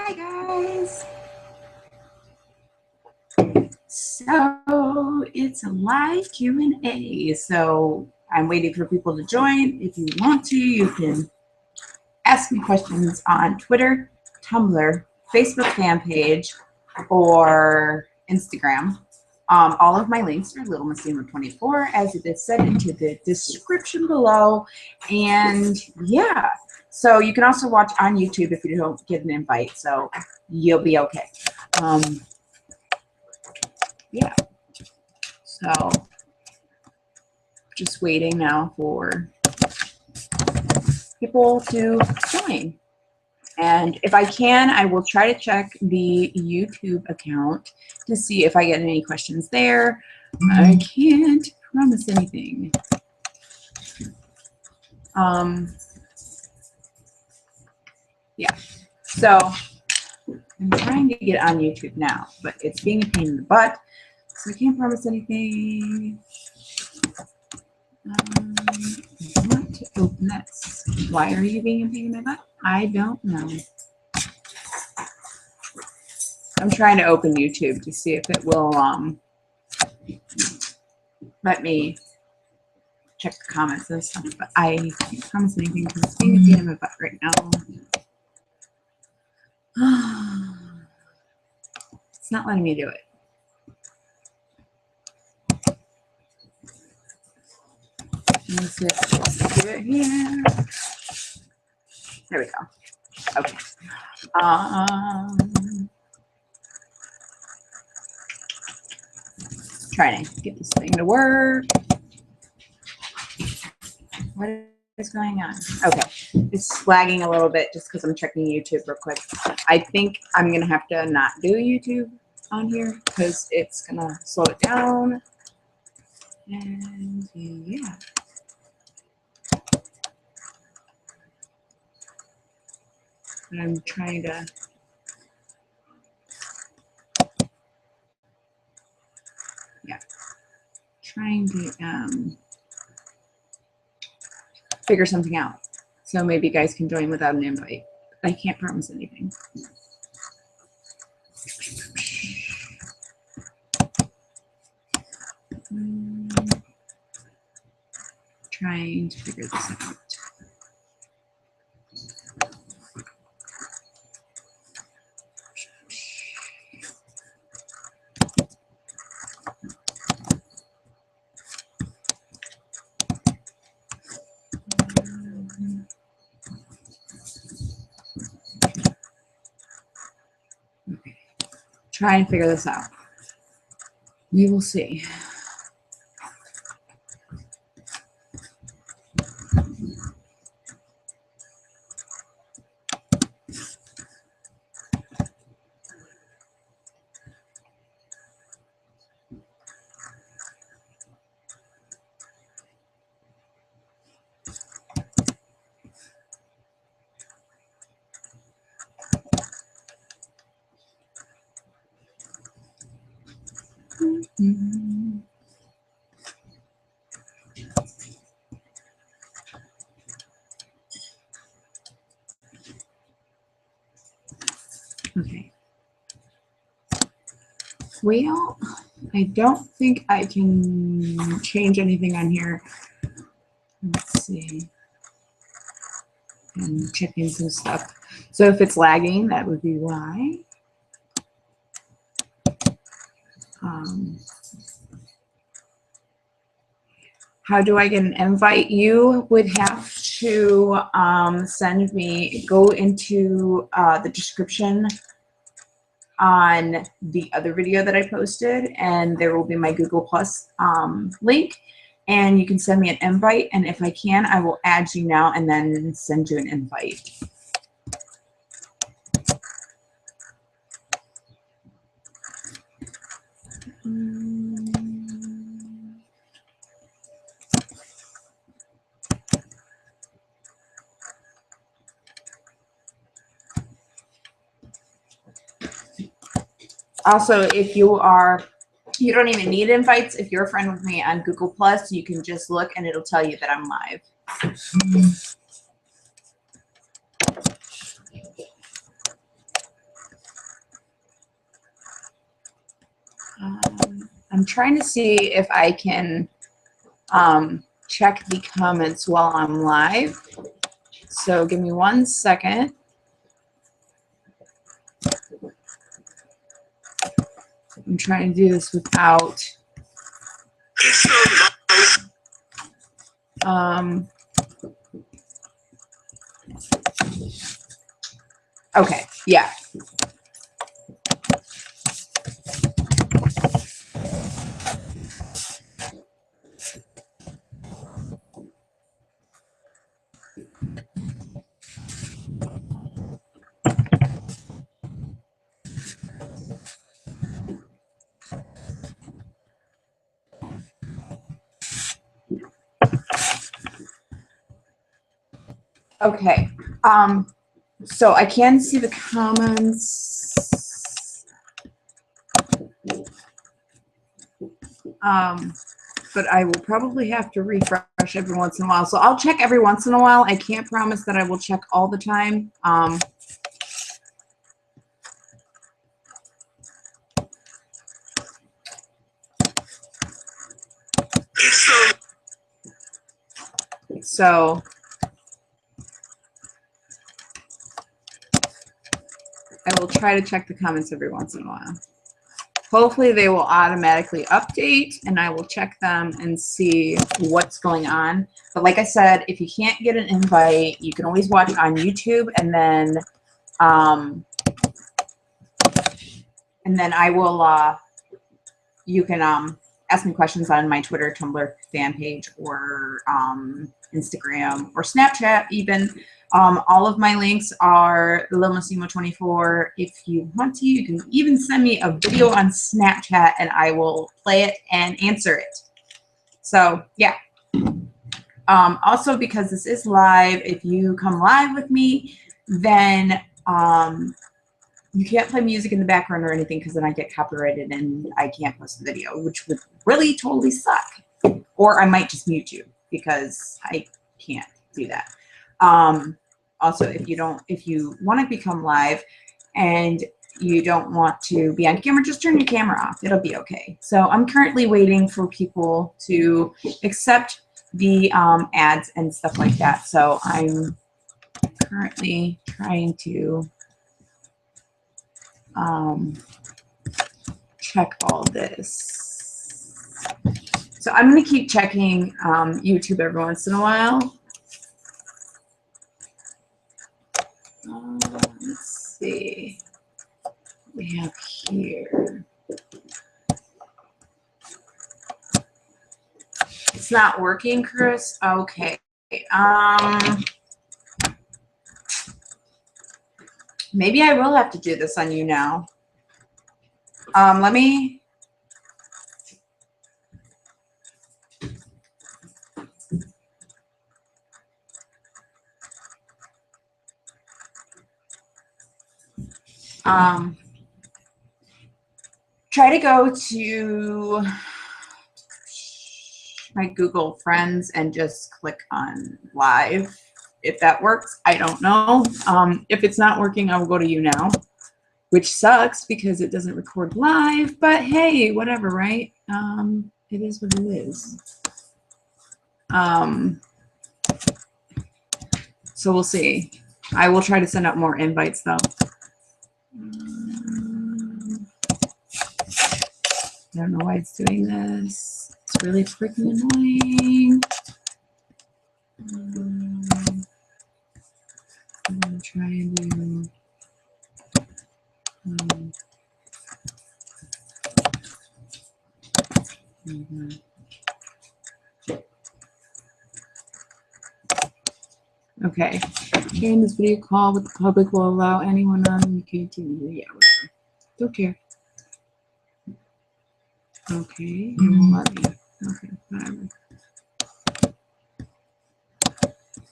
Hi guys. So it's a live Q&A. So I'm waiting for people to join. If you want to, you can ask me questions on Twitter, Tumblr, Facebook fan page, or Instagram. All of my links are LilMissEmo24, as it is said into the description below. And yeah, so you can also watch on YouTube if you don't get an invite, so you'll be okay. Yeah, so just waiting now for people to join. And if I can, I will try to check the YouTube account to see if I get any questions there. I can't promise anything. Yeah, so I'm trying to get on YouTube now, but it's being a pain in the butt, so I can't promise anything. I want to open this. Why are you being a pain in my butt? I don't know. I'm trying to open YouTube to see if it will let me check the comments and stuff, but I can't promise anything because it's being a pain in my butt right now. It's not letting me do it. Let's do it here. There we go. Okay. Trying to get this thing to work. What is going on? Okay, it's lagging a little bit just because I'm checking YouTube real quick. I think I'm gonna have to not do YouTube on here because it's gonna slow it down. And yeah. But I'm trying to figure something out. So maybe you guys can join without an invite. I can't promise anything. Trying to figure this out. Okay. Try and figure this out. We will see. Okay. Well, I don't think I can change anything on here. Let's see. I'm checking some stuff. So if it's lagging, that would be why. How do I get an invite? You would have to go into the description on the other video that I posted, and there will be my Google Plus link, and you can send me an invite, and if I can, I will add you now and then send you an invite. Also, if you don't even need invites. If you're a friend with me on Google Plus, you can just look and it'll tell you that I'm live. I'm trying to see if I can check the comments while I'm live. So give me 1 second. I'm trying to do this without okay, yeah. Okay. So I can see the comments. But I will probably have to refresh every once in a while. So I'll check every once in a while. I can't promise that I will check all the time. So I will try to check the comments every once in a while. Hopefully they will automatically update and I will check them and see what's going on. But like I said, if you can't get an invite, you can always watch on YouTube, and then I will you can ask me questions on my Twitter, Tumblr fan page, or Instagram or Snapchat even. All of my links are LilMissEmo24. If you want to, you can even send me a video on Snapchat and I will play it and answer it. So yeah. Also, because this is live, if you come live with me, then you can't play music in the background or anything, because then I get copyrighted and I can't post the video, which would really totally suck. Or I might just mute you because I can't do that. Also, if you want to become live and you don't want to be on camera, just turn your camera off. It'll be okay. So I'm currently waiting for people to accept the ads and stuff like that. So I'm currently trying to check all this. So I'm going to keep checking YouTube every once in a while. Let's see what we have here. It's not working, Chris? Okay. Maybe I will have to do this on you now. Let me... try to go to my Google Friends and just click on live. If that works, I don't know. If it's not working, I will go to you now, which sucks because it doesn't record live, but hey, whatever, right? It is what it is. So we'll see. I will try to send out more invites though. I don't know why it's doing this. It's really freaking annoying. I'm gonna try and do. Okay. Sharing this video call with the public will allow anyone on UK to. Yeah, whatever. Don't care. Okay, it won't let me. Okay, whatever.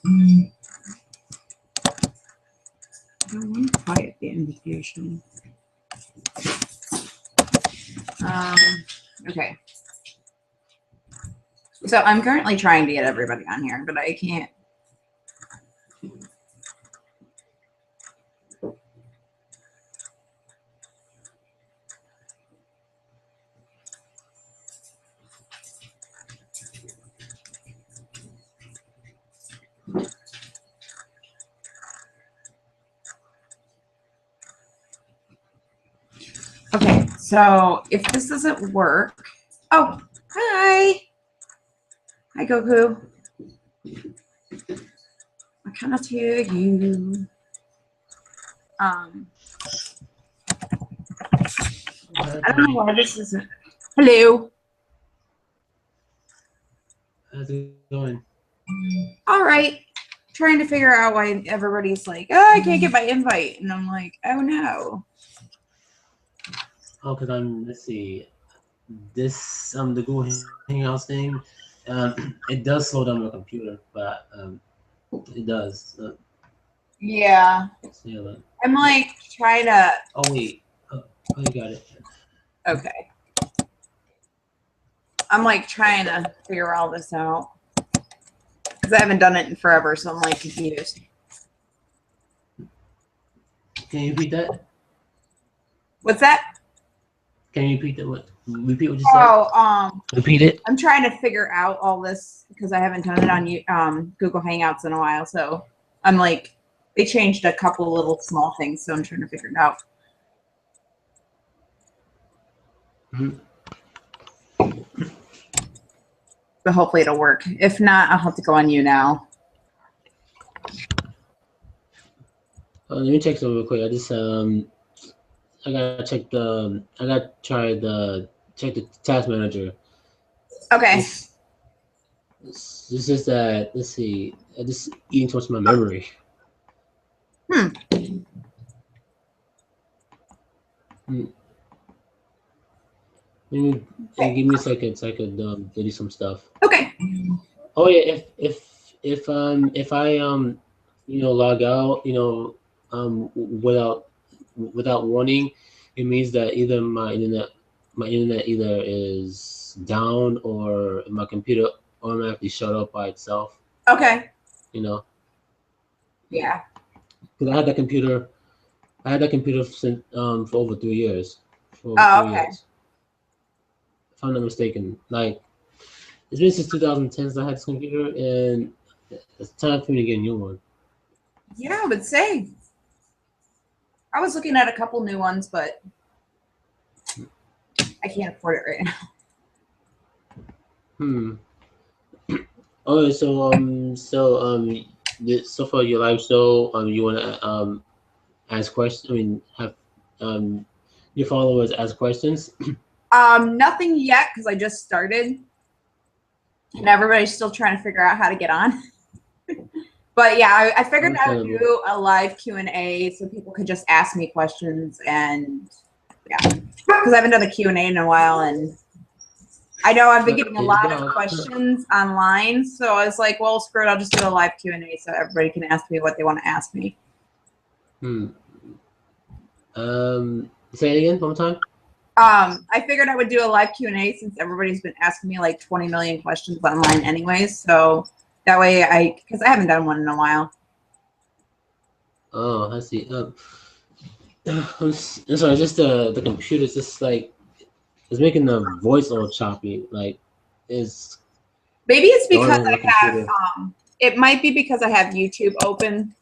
I don't want to quiet the invitation. Okay. So I'm currently trying to get everybody on here, but I can't. Okay, so if this doesn't work, oh, hi. Hi, Goku. I cannot hear you. I don't know why this isn't. Hello. How's it going? All right. Trying to figure out why everybody's like, oh, I can't get my invite. And I'm like, oh no. Oh, because let's see, this, the Google Hangouts thing, it does slow down my computer, but, it does. Yeah. Yeah, I'm like trying to. oh, wait. Oh, you got it. Okay. I'm like trying to figure all this out because I haven't done it in forever, so I'm like confused. Can you repeat that? What's that? Can you repeat that? Repeat what you said? Oh, Repeat it. I'm trying to figure out all this because I haven't done it on Google Hangouts in a while. So I'm like, they changed a couple little small things, so I'm trying to figure it out. Mm-hmm. But hopefully it'll work. If not, I'll have to go on you now. Let me check something real quick. I gotta check check the task manager. Okay. This is that. Let's see. This eating too much of my memory. Give me a second so I could do some stuff. Okay. Oh yeah, if I log out without warning, it means that either my internet either is down or my computer automatically shut up by itself. Okay. You know, Yeah. because I had that computer since for over 3 years. Okay. If I'm not mistaken. Like, it's been since 2010 since I had this computer, and it's time for me to get a new one. Yeah, I would say. I was looking at a couple new ones, but I can't afford it right now. Oh, so for your live show, you want to ask questions? I mean, have your followers ask questions? Nothing yet because I just started, and everybody's still trying to figure out how to get on. But yeah, I figured I would do a live Q&A so people could just ask me questions, and yeah, because I haven't done a Q&A in a while, and I know I've been getting a lot of questions online, so I was like, well, screw it, I'll just do a live Q&A so everybody can ask me what they want to ask me. Say it again one more time. I figured I would do a live Q&A since everybody's been asking me like 20 million questions online anyways, so that way because I haven't done one in a while. Oh, I see. I'm sorry, just the computer's just like, it's making the voice all choppy. Like, it's maybe it's because I have it might be because I have YouTube open.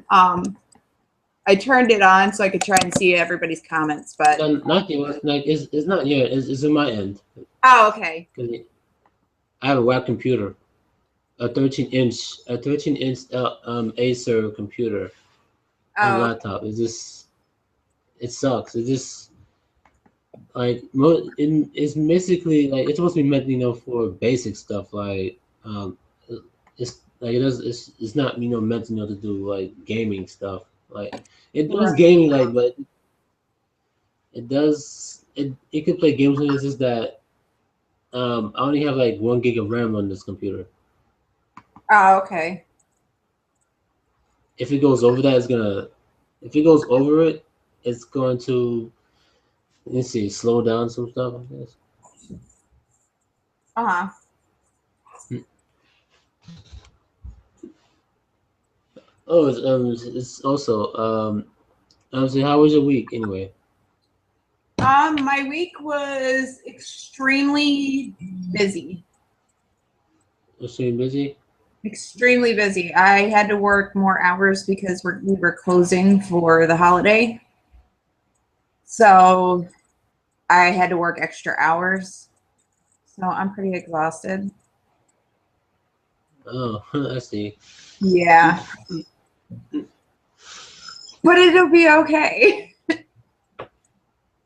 I turned it on so I could try and see everybody's comments, but not yet. Like, it's not yet. It's in my end. Oh, okay. I have a web computer, a 13-inch Acer computer on laptop. It sucks. It just like it's basically like it's supposed to be meant for basic stuff like it's like it's not meant to do like gaming stuff. Like, it does gaming, like, but it could play games. And it's just that I only have like 1 gig of RAM on this computer. Oh, okay. If it goes over that, if it goes over it, it's going to, let's see, slow down some stuff, I guess. Oh, it's also so how was your week anyway? My week was extremely busy. Extremely busy? Extremely busy. I had to work more hours because we were closing for the holiday. So I had to work extra hours. So I'm pretty exhausted. Oh, I see. Yeah. But it'll be okay.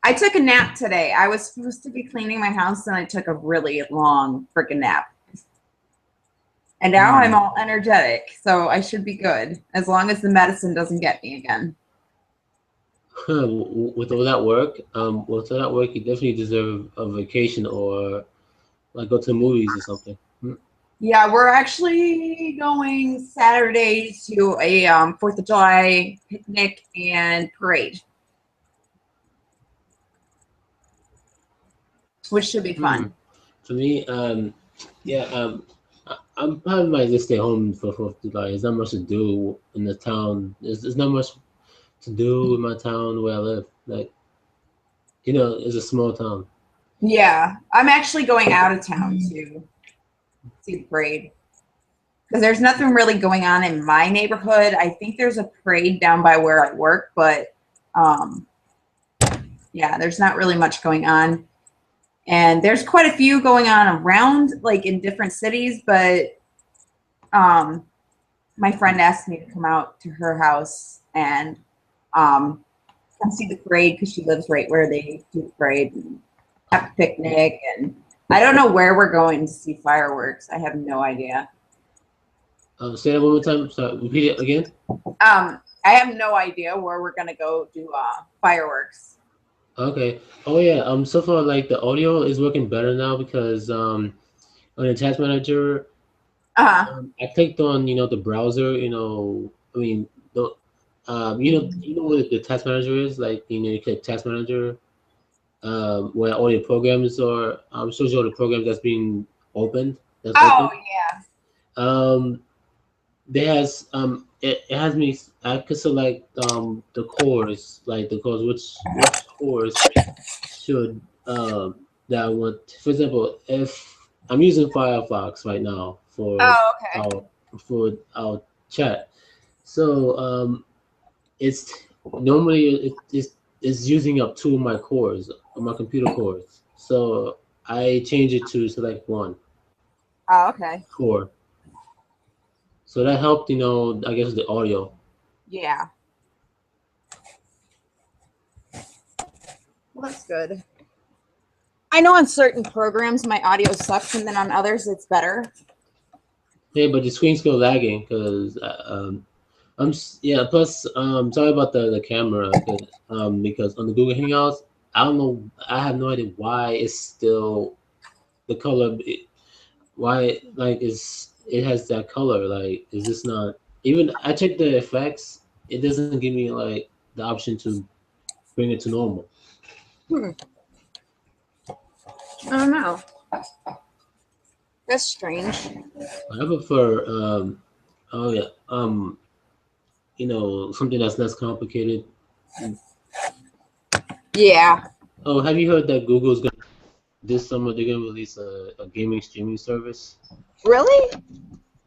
I took a nap today. I was supposed to be cleaning my house and I took a really long freaking nap. And now I'm all energetic, so I should be good as long as the medicine doesn't get me again. With all that work, you definitely deserve a vacation or like go to the movies or something. Yeah, we're actually going Saturday to a 4th of July picnic and parade, which should be fun. For me, yeah, I'm probably might just stay home for 4th of July. There's not much to do in the town. There's not much to do in my town where I live. Like, it's a small town. Yeah, I'm actually going out of town to see the parade because there's nothing really going on in my neighborhood. I think there's a parade down by where I work, but yeah, there's not really much going on. And there's quite a few going on around, like in different cities, but my friend asked me to come out to her house and come see the parade because she lives right where they do the parade and have a picnic. And I don't know where we're going to see fireworks. I have no idea. Say that one more time. Sorry, repeat it again. I have no idea where we're gonna go do fireworks. Okay. Oh yeah. So far, like the audio is working better now because on the task manager, I clicked on the browser. I mean, the you know what the task manager is like. You click task manager, where all your programs are. Shows you all the programs that's being opened. That's Oh open. yeah. It has me. I could select the cores, like the cores, which cores should that I want. For example, if I'm using Firefox right now Oh okay. our chat, so it's normally it's using up two of my cores, of my computer cores. So I change it to select one Oh okay. core. So that helped, I guess the audio. Yeah. Well, that's good. I know on certain programs my audio sucks, and then on others it's better. Yeah, but the screen's still lagging because yeah. Plus, sorry about the camera because on the Google Hangouts, I don't know. I have no idea why it's still the color. Why like it has that color? Like, is this not even? I checked the effects. It doesn't give me like the option to bring it to normal. I don't know. That's strange. I prefer oh yeah something that's less complicated. Yeah. Oh, have you heard that Google's gonna this summer they're gonna release a gaming streaming service? Really?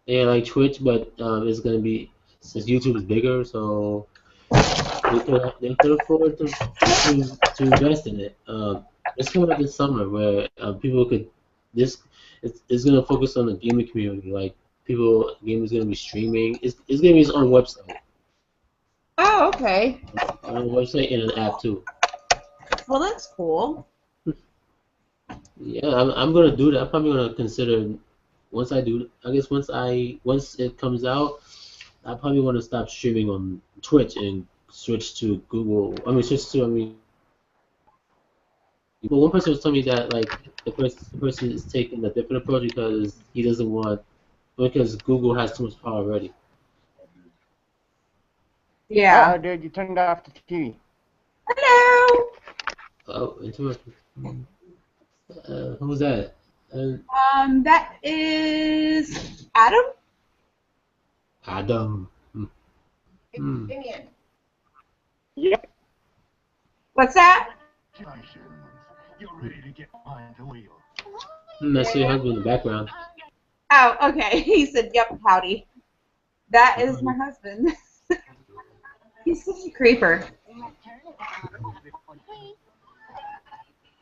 Yeah, like Twitch, but it's gonna be since YouTube is bigger, so they could afford to invest in it. It's coming out this summer where people could this it's gonna focus on the gaming community. Like gamers gonna be streaming. It's gonna be its own website, Oh, okay. own website and an app too. Well, that's cool. Yeah, I'm gonna do that. I'm probably gonna consider once I do. I guess once it comes out, I probably want to stop streaming on Twitch and switch to Google. Well, one person was telling me that like the person is taking a different approach because he doesn't want because Google has too much power already. Yeah. Oh, dude, you turned off the TV. Hello. Oh, interesting. Who's that? That is Adam. Adam. Yep. What's that? You're ready to get behind the wheel. That's your husband in the background. Oh, okay. He said, "Yep, howdy." That is my husband. He's such a creeper.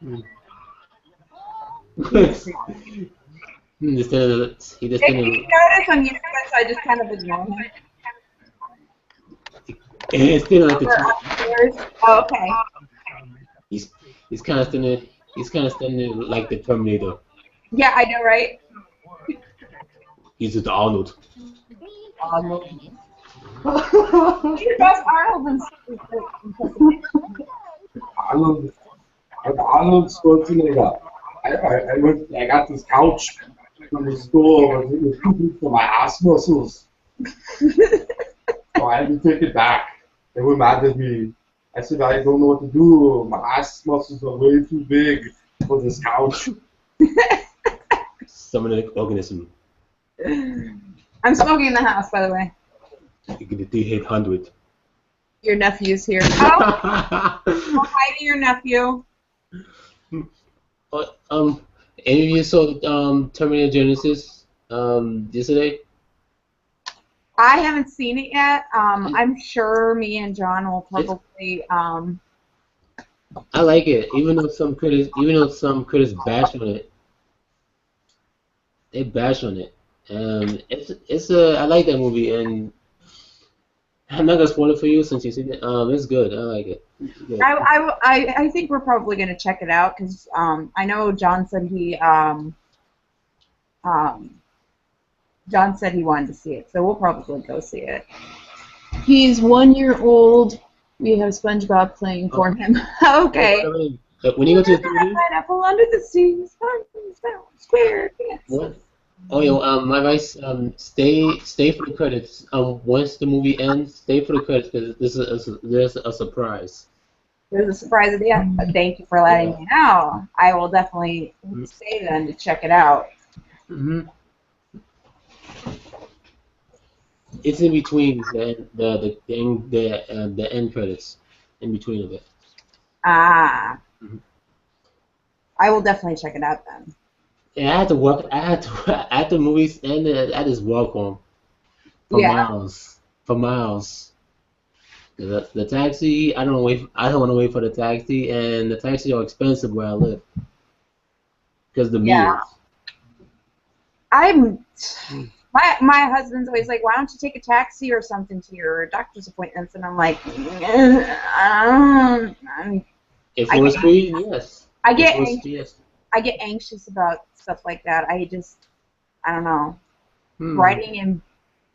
He just didn't. He just If you didn't. notice on YouTube, I just kind of ignore him. It's still like Or the. upstairs. Oh, okay. He's he's kind of standing. He's kind of standing like the Terminator. Yeah, I know, right? He's just Arnold. Arnold. He's best Arnold in Arnold Schwarzenegger. I got this couch from the store, but it was too big for my ass muscles. So I had to take it back. They were mad at me. I said, I don't know what to do. My ass muscles are way too big for this couch. Summoning organism. I'm smoking in the house, by the way. You get the D800. Your nephew's here. Oh, hi to your nephew. Any of you saw Terminator Genesis yesterday? I haven't seen it yet. I'm sure me and John will probably. I like it, even though some critics bash on it. They bash on it. I like that movie, and I'm not gonna spoil it for you since you've seen it. It's good. I like it. It's good. I think we're probably gonna check it out because I know John said he wanted to see it, so we'll probably go see it. He's 1 year old. We have SpongeBob playing for him. Okay. When you go to the 3D, Pineapple under the sea, square. what? Oh yeah, my advice, stay for the credits. Once the movie ends, stay for the credits because there's a surprise. There's a surprise at the end. But thank you for letting me know. I will definitely stay then to check it out. Mm-hmm. It's in between the end credits, in between of it. Ah. Mhm. I will definitely check it out then. Yeah, I had to walk. I had to at the movies and I just walk home for miles, for miles. The taxi, I don't wait. I don't want to wait for the taxi, and the taxis are expensive where I live because the meters. My husband's always like, why don't you take a taxi or something to your doctor's appointments? And I'm like, If it was free, yes. I get If it was anxious. free, yes. I get anxious about stuff like that. I don't know. Hmm. Riding in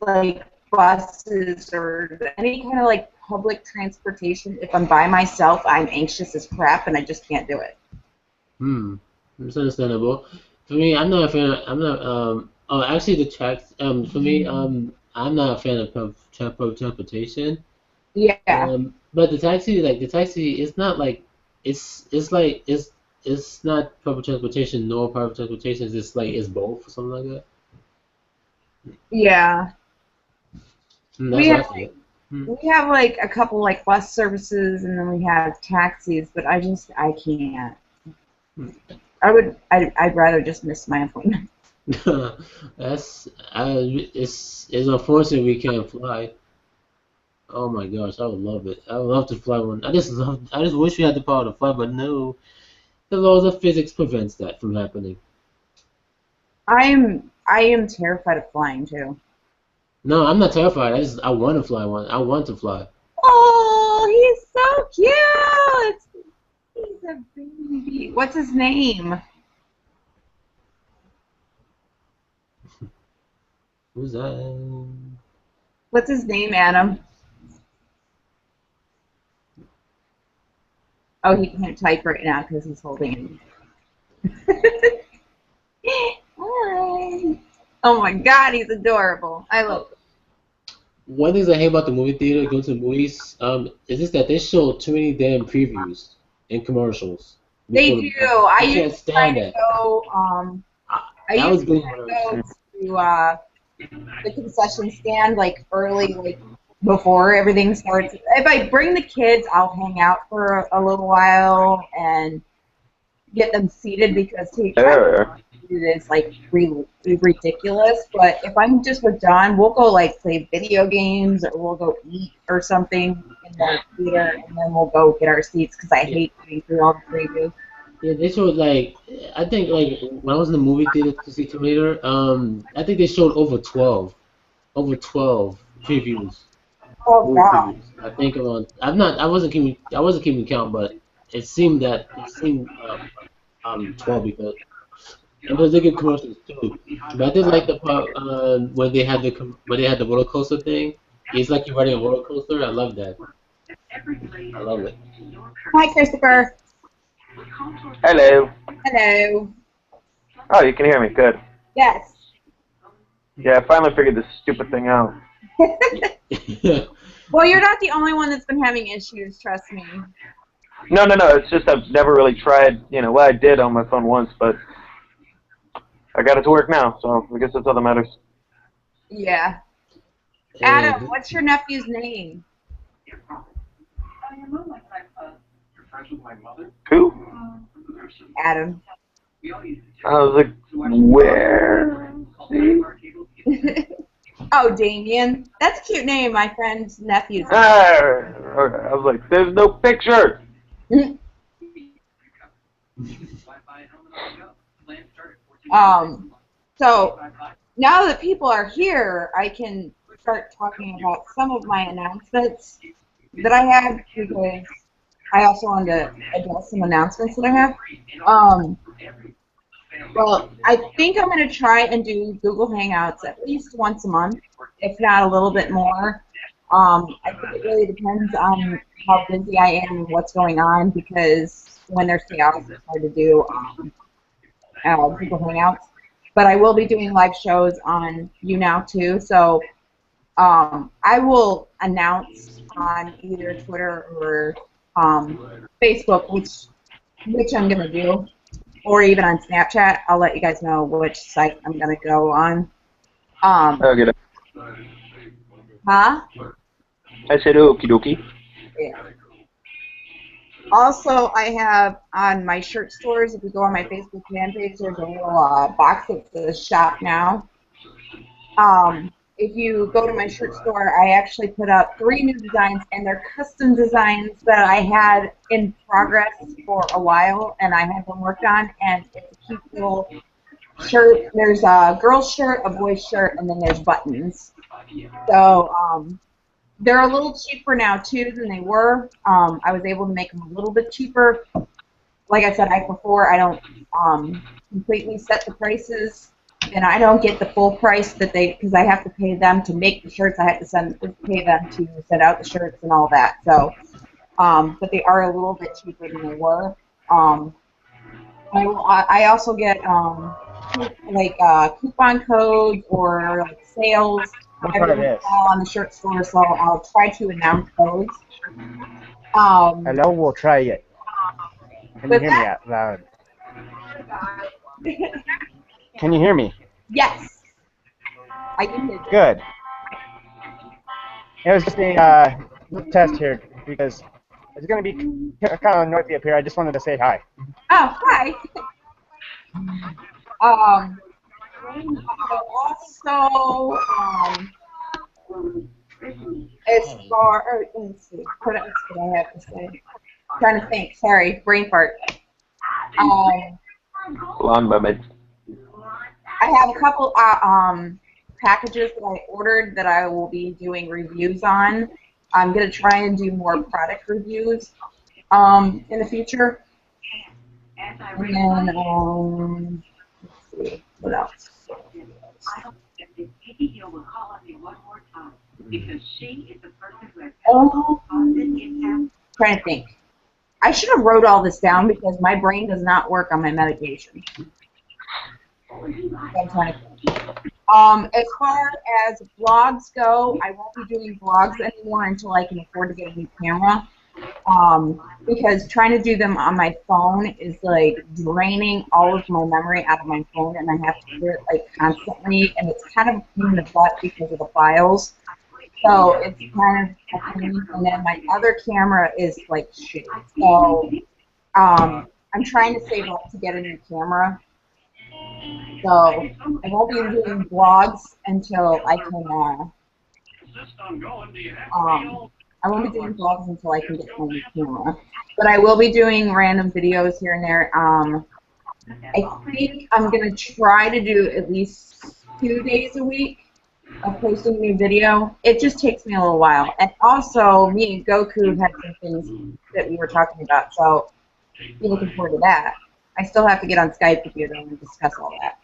like buses or any kind of like public transportation, if I'm by myself, I'm anxious as crap and I just can't do it. It's understandable. For me, I'm not a fan. Oh, actually, the tracks. For me, I'm not a fan of public transportation. Yeah. But the taxi, it's not like it's not public transportation nor private transportation. It's just like it's both or something like that. Yeah. That's what I feel. We have like a couple like bus services and then we have taxis, but I can't. I'd rather just miss my appointment. It's unfortunate we can't fly. Oh my gosh, I would love it. I would love to fly one. I just wish we had the power to fly, but no, the laws of physics prevents that from happening. I am terrified of flying too. No, I'm not terrified. I want to fly one. I want to fly. Oh, he's so cute. He's a baby. What's his name? Who's that? What's his name, Adam? Oh, he can't type right now because he's holding it. Hi. Oh my God, he's adorable. I love him. One thing I hate about the movie theater, going to the movies, is just that they show too many damn previews and commercials. They do. I can't used to stand try to go. I That was used to good. try to go to the concession stand like early, like before everything starts. If I bring the kids, I'll hang out for a little while and get them seated because it is like ridiculous. But if I'm just with John, we'll go like play video games or we'll go eat or something in the theater, and then we'll go get our seats because I hate getting through all the previews. Yeah, they showed like I think like when I was in the movie theater to see Terminator, I think they showed over 12 previews, Oh movie God. previews. I think around I wasn't keeping count, but it seemed 12 because and those are good commercials too. But I did like the part where they had where they had the roller coaster thing. It's like you're riding a roller coaster. I love that. I love it. Hi, Christopher. Hello. Hello. Oh, you can hear me. Good. Yes. Yeah, I finally figured this stupid thing out. Well, you're not the only one that's been having issues. Trust me. No. It's just I've never really tried. Well, I did on my phone once, but I got it to work now, so I guess that's all that matters. Yeah. And Adam, what's your nephew's name? Who? Adam. I was like, where? See? Oh, Damien. That's a cute name, my friend's nephew's. Okay. I was like, there's no picture. So now that people are here, I can start talking about some of my announcements that I have because I also wanted to address some announcements that I have. Well, I think I'm going to try and do Google Hangouts at least once a month, if not a little bit more. I think it really depends on how busy I am and what's going on because when there's chaos, it's hard to do Google Hangouts. But I will be doing live shows on YouNow too, so I will announce on either Twitter or Facebook which I'm going to do, or even on Snapchat. I'll let you guys know which site I'm going to go on. Okay. Huh? I said okie dokie. Yeah. Also, I have on my shirt stores, if you go on my Facebook fan page, there's a little box that says shop now. If you go to my shirt store, I actually put up 3 new designs, and they're custom designs that I had in progress for a while, and I had them worked on, and it's a cute little shirt. There's a girl's shirt, a boy's shirt, and then there's buttons. So they're a little cheaper now, too, than they were. I was able to make them a little bit cheaper. Like I said before, I don't completely set the prices, and I don't get the full price that because I have to pay them to make the shirts. I have to pay them to send out the shirts and all that. So, but they are a little bit cheaper than they were. I also get coupon codes or like sales on the shirt store, so I'll try to announce those. Hello, we'll try it. Can you hear me out loud? Can you hear me? Yes. I can hear you. Good. It was just a little test here because it's going to be kind of noisy up here. I just wanted to say hi. Oh, hi. Also, as far, let's see, what else did I have to say? I'm trying to think. Sorry, brain fart. Blonde moment. I have a couple packages that I ordered that I will be doing reviews on. I'm gonna try and do more product reviews in the future. And then let's see, what else? Trying to think. I should have wrote all this down because my brain does not work on my medication. I'm trying to think. As far as vlogs go, I won't be doing vlogs anymore until I can afford to get a new camera. Because trying to do them on my phone is like draining all of my memory out of my phone, and I have to do it like constantly, and it's kind of a pain in the butt because of the files. So it's kind of a pain. And then my other camera is like shit. So I'm trying to save up to get a new camera. So I won't be doing vlogs until I can I won't be doing vlogs until I can get my new camera. But I will be doing random videos here and there. I think I'm going to try to do at least 2 days a week of posting a new video. It just takes me a little while. And also, me and Goku had some things that we were talking about, so be looking forward to that. I still have to get on Skype with you though and discuss all that.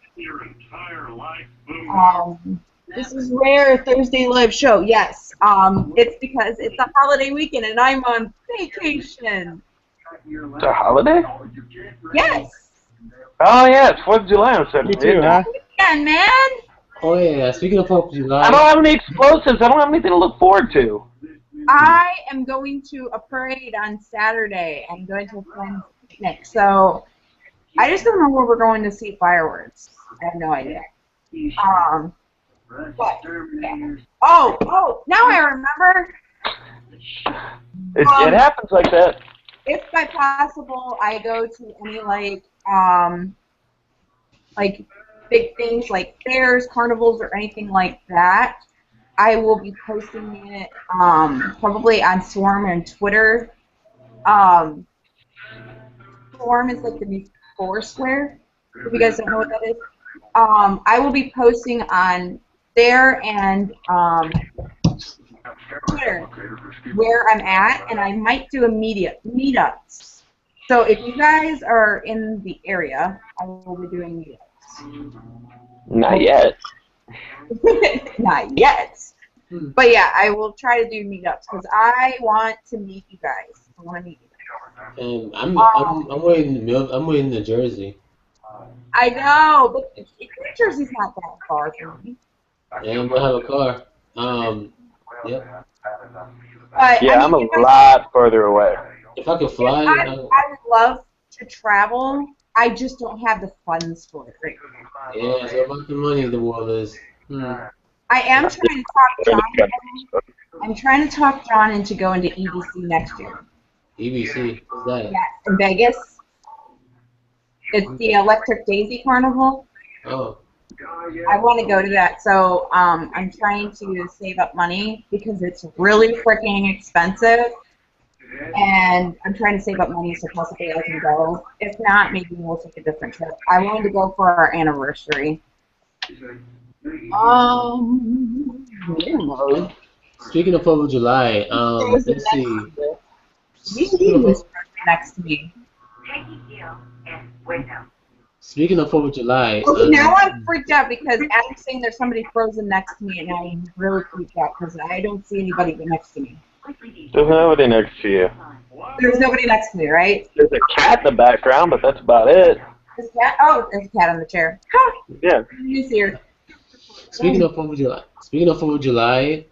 This is rare Thursday live show. Yes. It's because it's a holiday weekend and I'm on vacation. It's a holiday? Yes. Oh yeah, it's 4th of July on Saturday. Me too, huh? Weekend, man. Oh yeah, speaking of 4th of July. I don't have any explosives. I don't have anything to look forward to. I am going to a parade on Saturday. I'm going to a friend's picnic. So I just don't know where we're going to see fireworks. I have no idea. But, yeah. Oh, now I remember. It happens like that. If by possible I go to any like big things like fairs, carnivals, or anything like that, I will be posting it probably on Swarm and Twitter. Swarm is like the new Foursquare. If you guys don't know what that is, I will be posting on there and Twitter where I'm at, and I might do a meetups. So if you guys are in the area, I will be doing meetups. Not yet. Not yet. But yeah, I will try to do meetups because I want to meet you guys. I want to meet you guys. And I'm wearing the jersey. I know, but New Jersey's not that far from me. And I'm gonna have a car. Yep. But, Yeah, I mean, I'm a lot further away. If I could fly, I would love to travel. I just don't have the funds for it right now. yeah, so about the money the world is. I am trying to talk John. I'm trying to talk John into going to EDC next year. EBC, what's that? Yeah, in Vegas. It's the Electric Daisy Carnival. Oh. I want to go to that, so I'm trying to save up money because it's really freaking expensive, and I'm trying to save up money so possibly I can go. If not, maybe we'll take a different trip. I wanted to go for our anniversary. Speaking of 4th of July, let's see. You was next to me. Speaking of 4th of July. Okay, now I'm freaked out because Adam's saying there's somebody frozen next to me, and I'm really freaked out because I don't see anybody next to me. There's nobody next to you. There's nobody next to me, right? There's a cat in the background, but that's about it. There's a cat? Oh, there's a cat on the chair. Ha! Yeah. He's here. Speaking of 4th of July,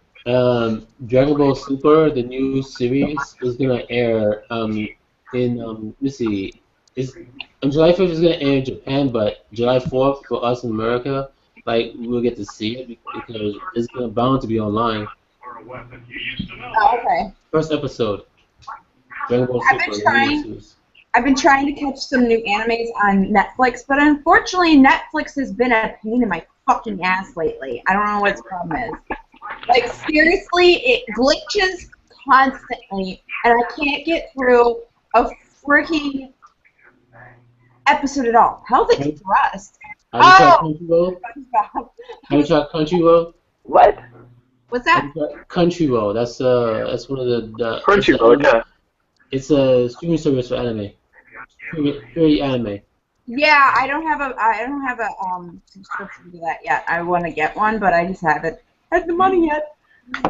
Dragon Ball Super, the new series, is gonna air let's see, on July 5th it's gonna air in Japan, but July 4th for us in America, like we'll get to see it because it's bound to be online. Oh, okay. First episode. Dragon Ball Super. I've been trying to catch some new animes on Netflix, but unfortunately Netflix has been a pain in my fucking ass lately. I don't know what its problem is. Like, seriously, it glitches constantly, and I can't get through a freaking episode at all. How's it Rust? Have you tried Crunchyroll? What? What's that? Crunchyroll. That's one of the Crunchyroll, yeah. It's a streaming service for anime. Purely anime. Yeah, I don't have a subscription to that yet. I want to get one, but I just haven't had the money yet.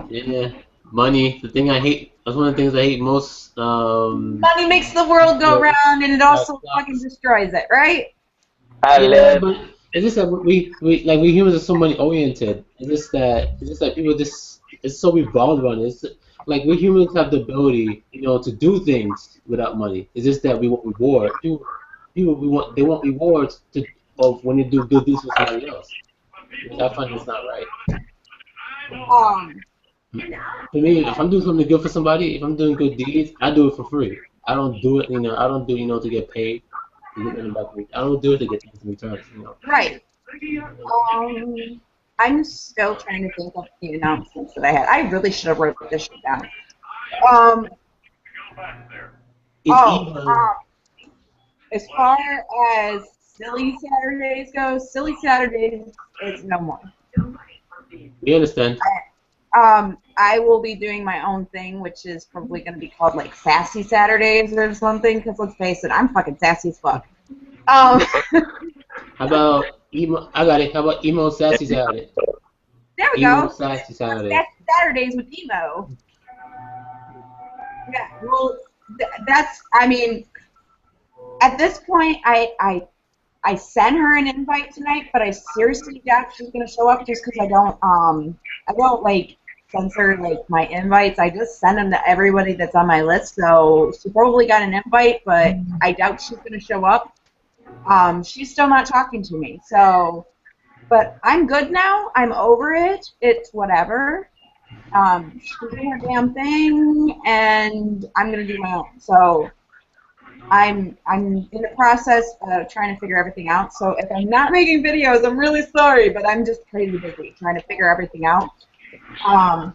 Yeah, money. The thing I hate. That's one of the things I hate most. Money makes the world go round, and it also fucking destroys it, right? It's just that we humans are so money oriented. It's just that people it's so revolved around it. It's like we humans have the ability, to do things without money. It's just that we want reward. They want rewards of when they do good deeds for somebody else. Which I find it's not right. For me, if I'm doing something good for somebody, if I'm doing good deeds, I do it for free. I don't do it, to get paid. To get back. I don't do it to get things in return. Right. I'm still trying to think of the announcements that I had. I really should have wrote this shit down. Um, It's oh, Eva. as far as Silly Saturdays go, Silly Saturdays is no more. We understand. I will be doing my own thing, which is probably going to be called like Sassy Saturdays or something. Because let's face it, I'm fucking sassy as fuck. How about emo? I got it. How about emo sassy Saturday? There we Emo go. sassy Saturday. Sassy Saturdays with emo. Yeah. Well, that's. I mean, at this point, I sent her an invite tonight, but I seriously doubt she's gonna show up just because I don't like censor like my invites. I just send them to everybody that's on my list. So she probably got an invite, but I doubt she's gonna show up. She's still not talking to me. So, but I'm good now. I'm over it. It's whatever. She's doing her damn thing, and I'm gonna do my own. So. I'm in the process of trying to figure everything out. So if I'm not making videos, I'm really sorry, but I'm just crazy busy trying to figure everything out. I'm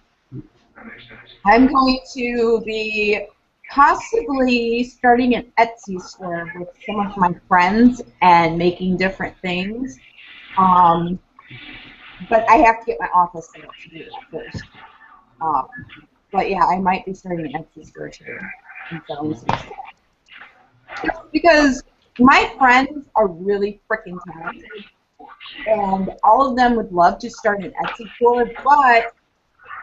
going to be possibly starting an Etsy store with some of my friends and making different things. But I have to get my office set up to do that first. But yeah, I might be starting an Etsy store too and selling some stuff. Because my friends are really freaking talented, and all of them would love to start an Etsy store, but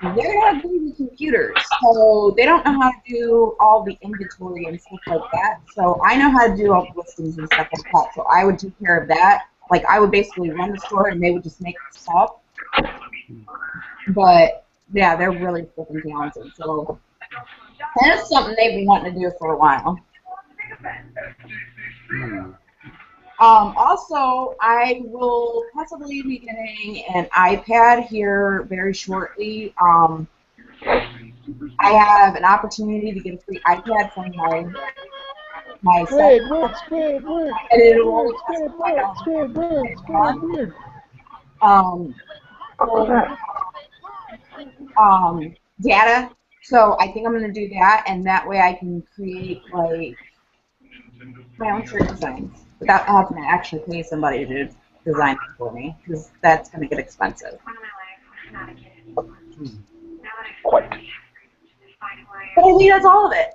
they're not good with computers, so they don't know how to do all the inventory and stuff like that. So I know how to do all the listings and stuff like that, so I would take care of that. Like, I would basically run the store, and they would just make the stuff. But, yeah, they're really freaking talented, so that's something they've been wanting to do for a while. Also, I will possibly be getting an iPad here very shortly. I have an opportunity to get a free iPad from my Squidward. and it'll only cost $5 for data. So I think I'm gonna do that, and that way I can create like my own shirt designs without having to actually pay somebody to design it for me, because that's going to get expensive. Quite. But I think that's all of it.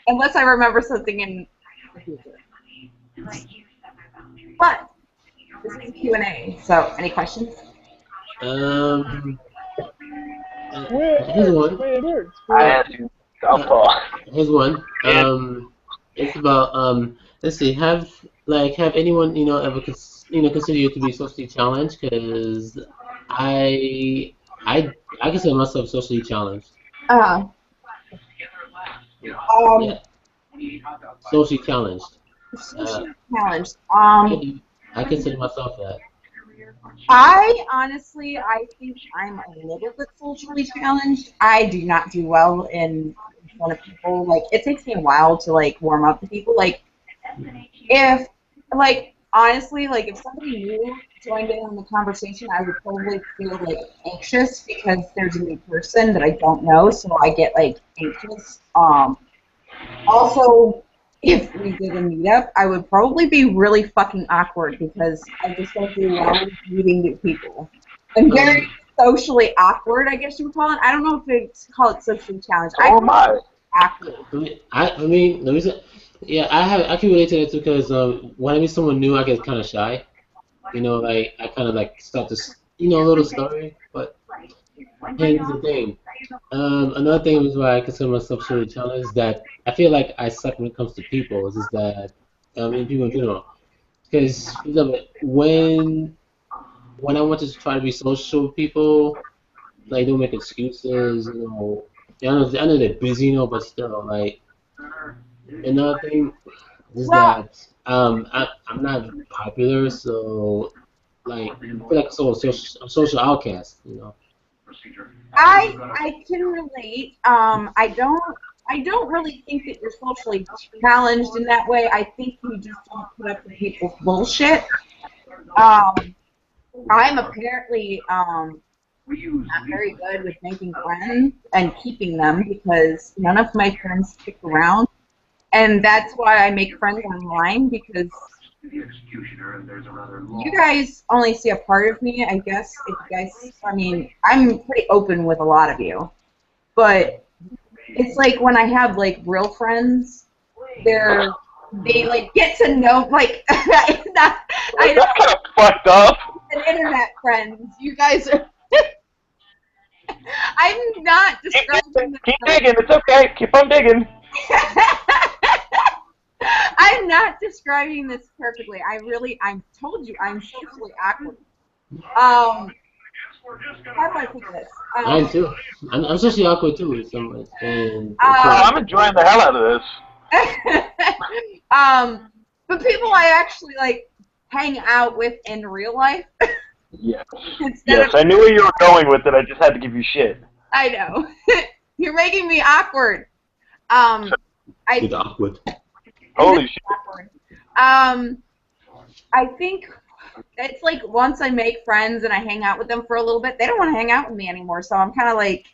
Unless I remember something in the future. But this is a Q&A, so any questions? Here's one. I asked you. Here's one. It's about let's see. Have anyone ever consider you to be socially challenged? Because I consider myself socially challenged. Yeah. Socially challenged. Socially challenged. I consider myself that. I honestly, I think I'm a little bit socially challenged. I do not do well in front of people. Like, it takes me a while to like warm up to people. Like, if honestly, like if somebody new joined in on the conversation, I would probably feel like anxious because there's a new person that I don't know, so I get like anxious. Also, if we did a meetup, I would probably be really fucking awkward because I just don't do well with meeting new people. I'm very socially awkward, I guess you would call it. I don't know if it's call it socially challenged. So am I. Awkward. I mean, the reason, yeah, I can relate to that too because when I meet someone new, I get kind of shy. Like I kind of like start to, a little story. But here's the thing. Another thing is why I consider myself socially challenged is that I feel like I suck when it comes to people. Is that in people in general. Because when I want to try to be social with people, like don't make excuses. I know they're busy, but still, like another thing is that I'm not popular, so like I feel like a social outcast. I can relate. I don't really think that you're socially challenged in that way. I think you just don't put up with people's bullshit. I'm apparently not very good with making friends and keeping them because none of my friends stick around. And that's why I make friends online because you guys only see a part of me, I guess. If you guys, I mean, I'm pretty open with a lot of you. But it's like when I have, like, real friends, they like, get to know, like, I know. That's kind of fucked up. And internet friends, you guys are. I'm not describing Keep digging. It's okay. Keep on digging. I'm not describing this perfectly. I told you I'm socially awkward. How do I put this? I'm too. I'm socially awkward too with someone, and I'm enjoying the hell out of this. But people I actually like hang out with in real life. Yes. Instead I knew where you were going with it. I just had to give you shit. I know. You're making me awkward. it's awkward. Holy shit. Awkward. I think it's like once I make friends and I hang out with them for a little bit, they don't want to hang out with me anymore. So I'm kind of like,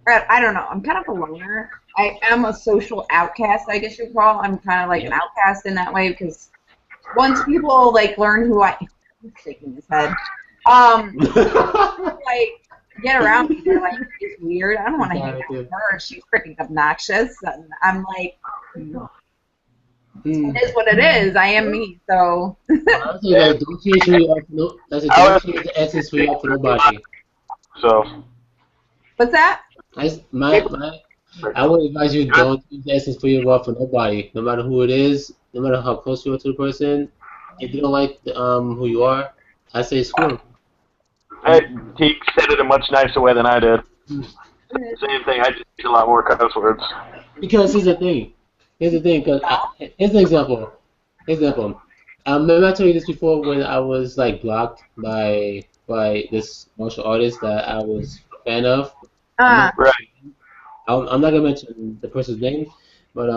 I don't know. I'm kind of a loner. I am a social outcast, I guess you'd call. I'm kind of like an outcast in that way because once people like learn who I'm shaking his head. Like get around me, they're like, it's weird. I don't want to hang out with her. She's freaking obnoxious. And I'm like, it is what it is. I am me. So. Don't change who you are. No, that's a don't change the essence who you are for nobody. So. What's that? I would advise you don't change the essence who you are for nobody, no matter who it is, no matter how close you are to the person. If you don't like who you are, I say screw him. He said it a much nicer way than I did. Same thing. I just use a lot more cuss words. Because here's the thing. Here's an example. Remember I told you this before when I was like blocked by this martial artist that I was a fan of. Right. I'm not gonna mention the person's name, but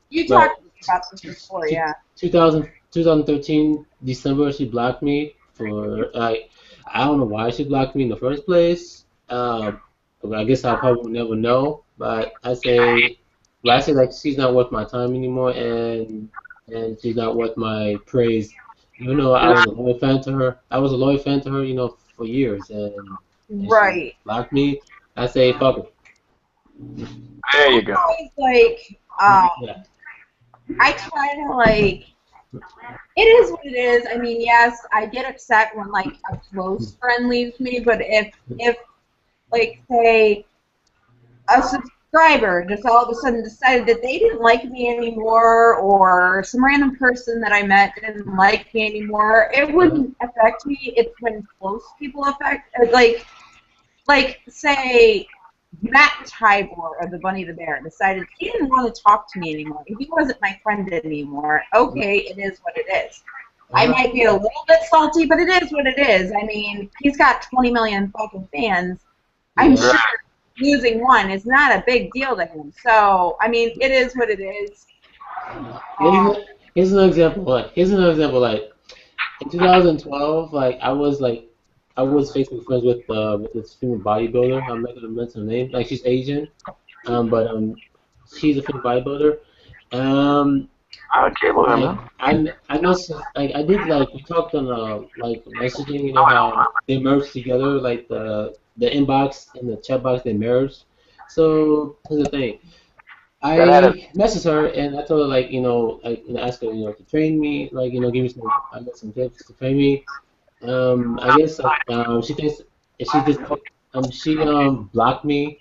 you talked about this before, yeah. 2013 December, she blocked me for like I don't know why she blocked me in the first place. I guess I probably will never know, but I say like she's not worth my time anymore, and she's not worth my praise. Even though I was a loyal fan to her, you know, for years, and right. she blocked me. I say fuck her. There you go. Like, I try to like. It is what it is. I mean, yes, I get upset when like a close friend leaves me, but if like say a subscriber just all of a sudden decided that they didn't like me anymore, or some random person that I met didn't like me anymore, it wouldn't affect me. It's when close people affect, like say Matt Tybor of the Bunny the Bear decided he didn't want to talk to me anymore. He wasn't my friend anymore. Okay, it is what it is. I might be a little bit salty, but it is what it is. I mean, he's got 20 million fucking fans. I'm sure losing one is not a big deal to him. So, I mean, it is what it is. Here's another example. Like in 2012, like I was Facebook friends with this female bodybuilder. I'm not gonna mention her name. Like she's Asian, but she's a female bodybuilder. I know. Like I did. Like we talked on like messaging. You know how they merged together. Like the inbox and the chat box they merged. So here's the thing. I messaged her and I told her like ask her to train me, like give me some tips to train me. I guess she thinks if she just she blocked me.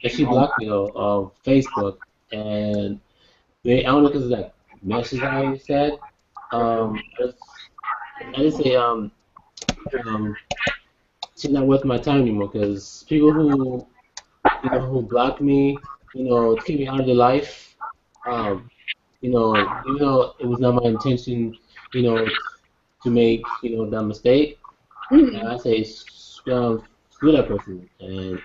If she blocked me on Facebook, and I don't know because of that message I said. I didn't say she's not worth my time anymore because people who block me, to keep me out of their life. Even though it was not my intention, to make that mistake. I say screw that person, and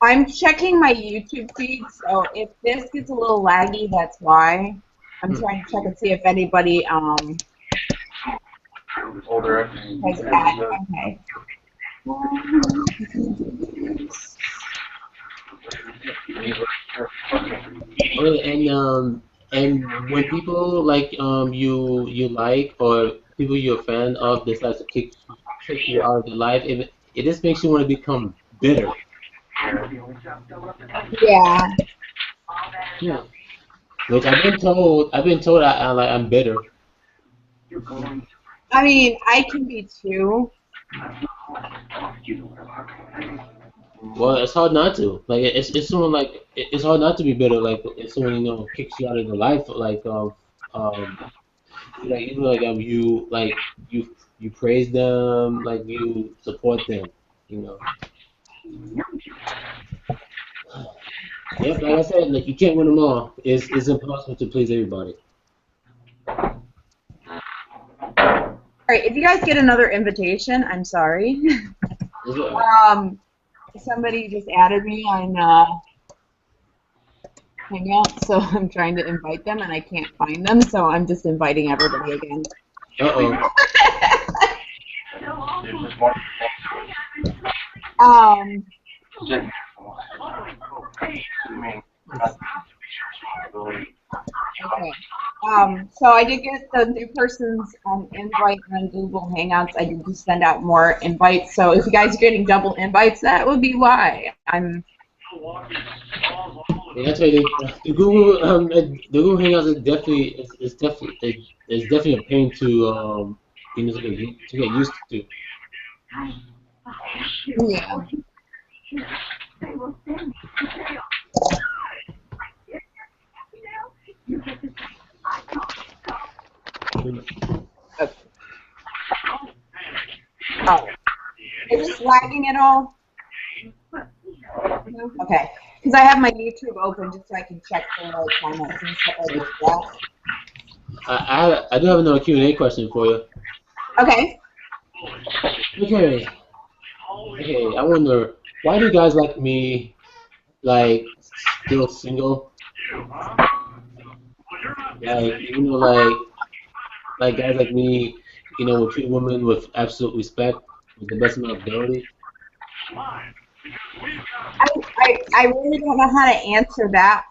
I'm checking my YouTube feed, so if this gets a little laggy, that's why. I'm trying to check and see if anybody older. Because okay. Okay, and when people like you like or people you're a fan of decide to kick you out of their life, it just makes you want to become bitter. Yeah. Yeah. Which I've been told I'm bitter. I mean, I can be too. Well, it's hard not to. Like it's someone like it's hard not to be bitter. Like if someone kicks you out of the life, um even you praise them, like you support them, you know. Yep, like I said, like you can't win them all. It's impossible to please everybody. All right, if you guys get another invitation, I'm sorry. Is it? Somebody just added me on Hangout, so I'm trying to invite them and I can't find them, so I'm just inviting everybody again. Uh-oh. Um, okay. So I did get the new person's invite on Google Hangouts. I did just send out more invites. So if you guys are getting double invites, that would be why. Yeah, that's right. The Google Hangouts is definitely a pain to to get used to. Yeah. Okay. Oh. Is this lagging at all? No? Okay. Because I have my YouTube open just so I can check the comments and stuff like that. I do have another Q&A question for you. Okay. Okay. Okay, I wonder why do guys like me still single? Like even though like guys like me, will treat women with absolute respect with the best of my ability. I really don't know how to answer that.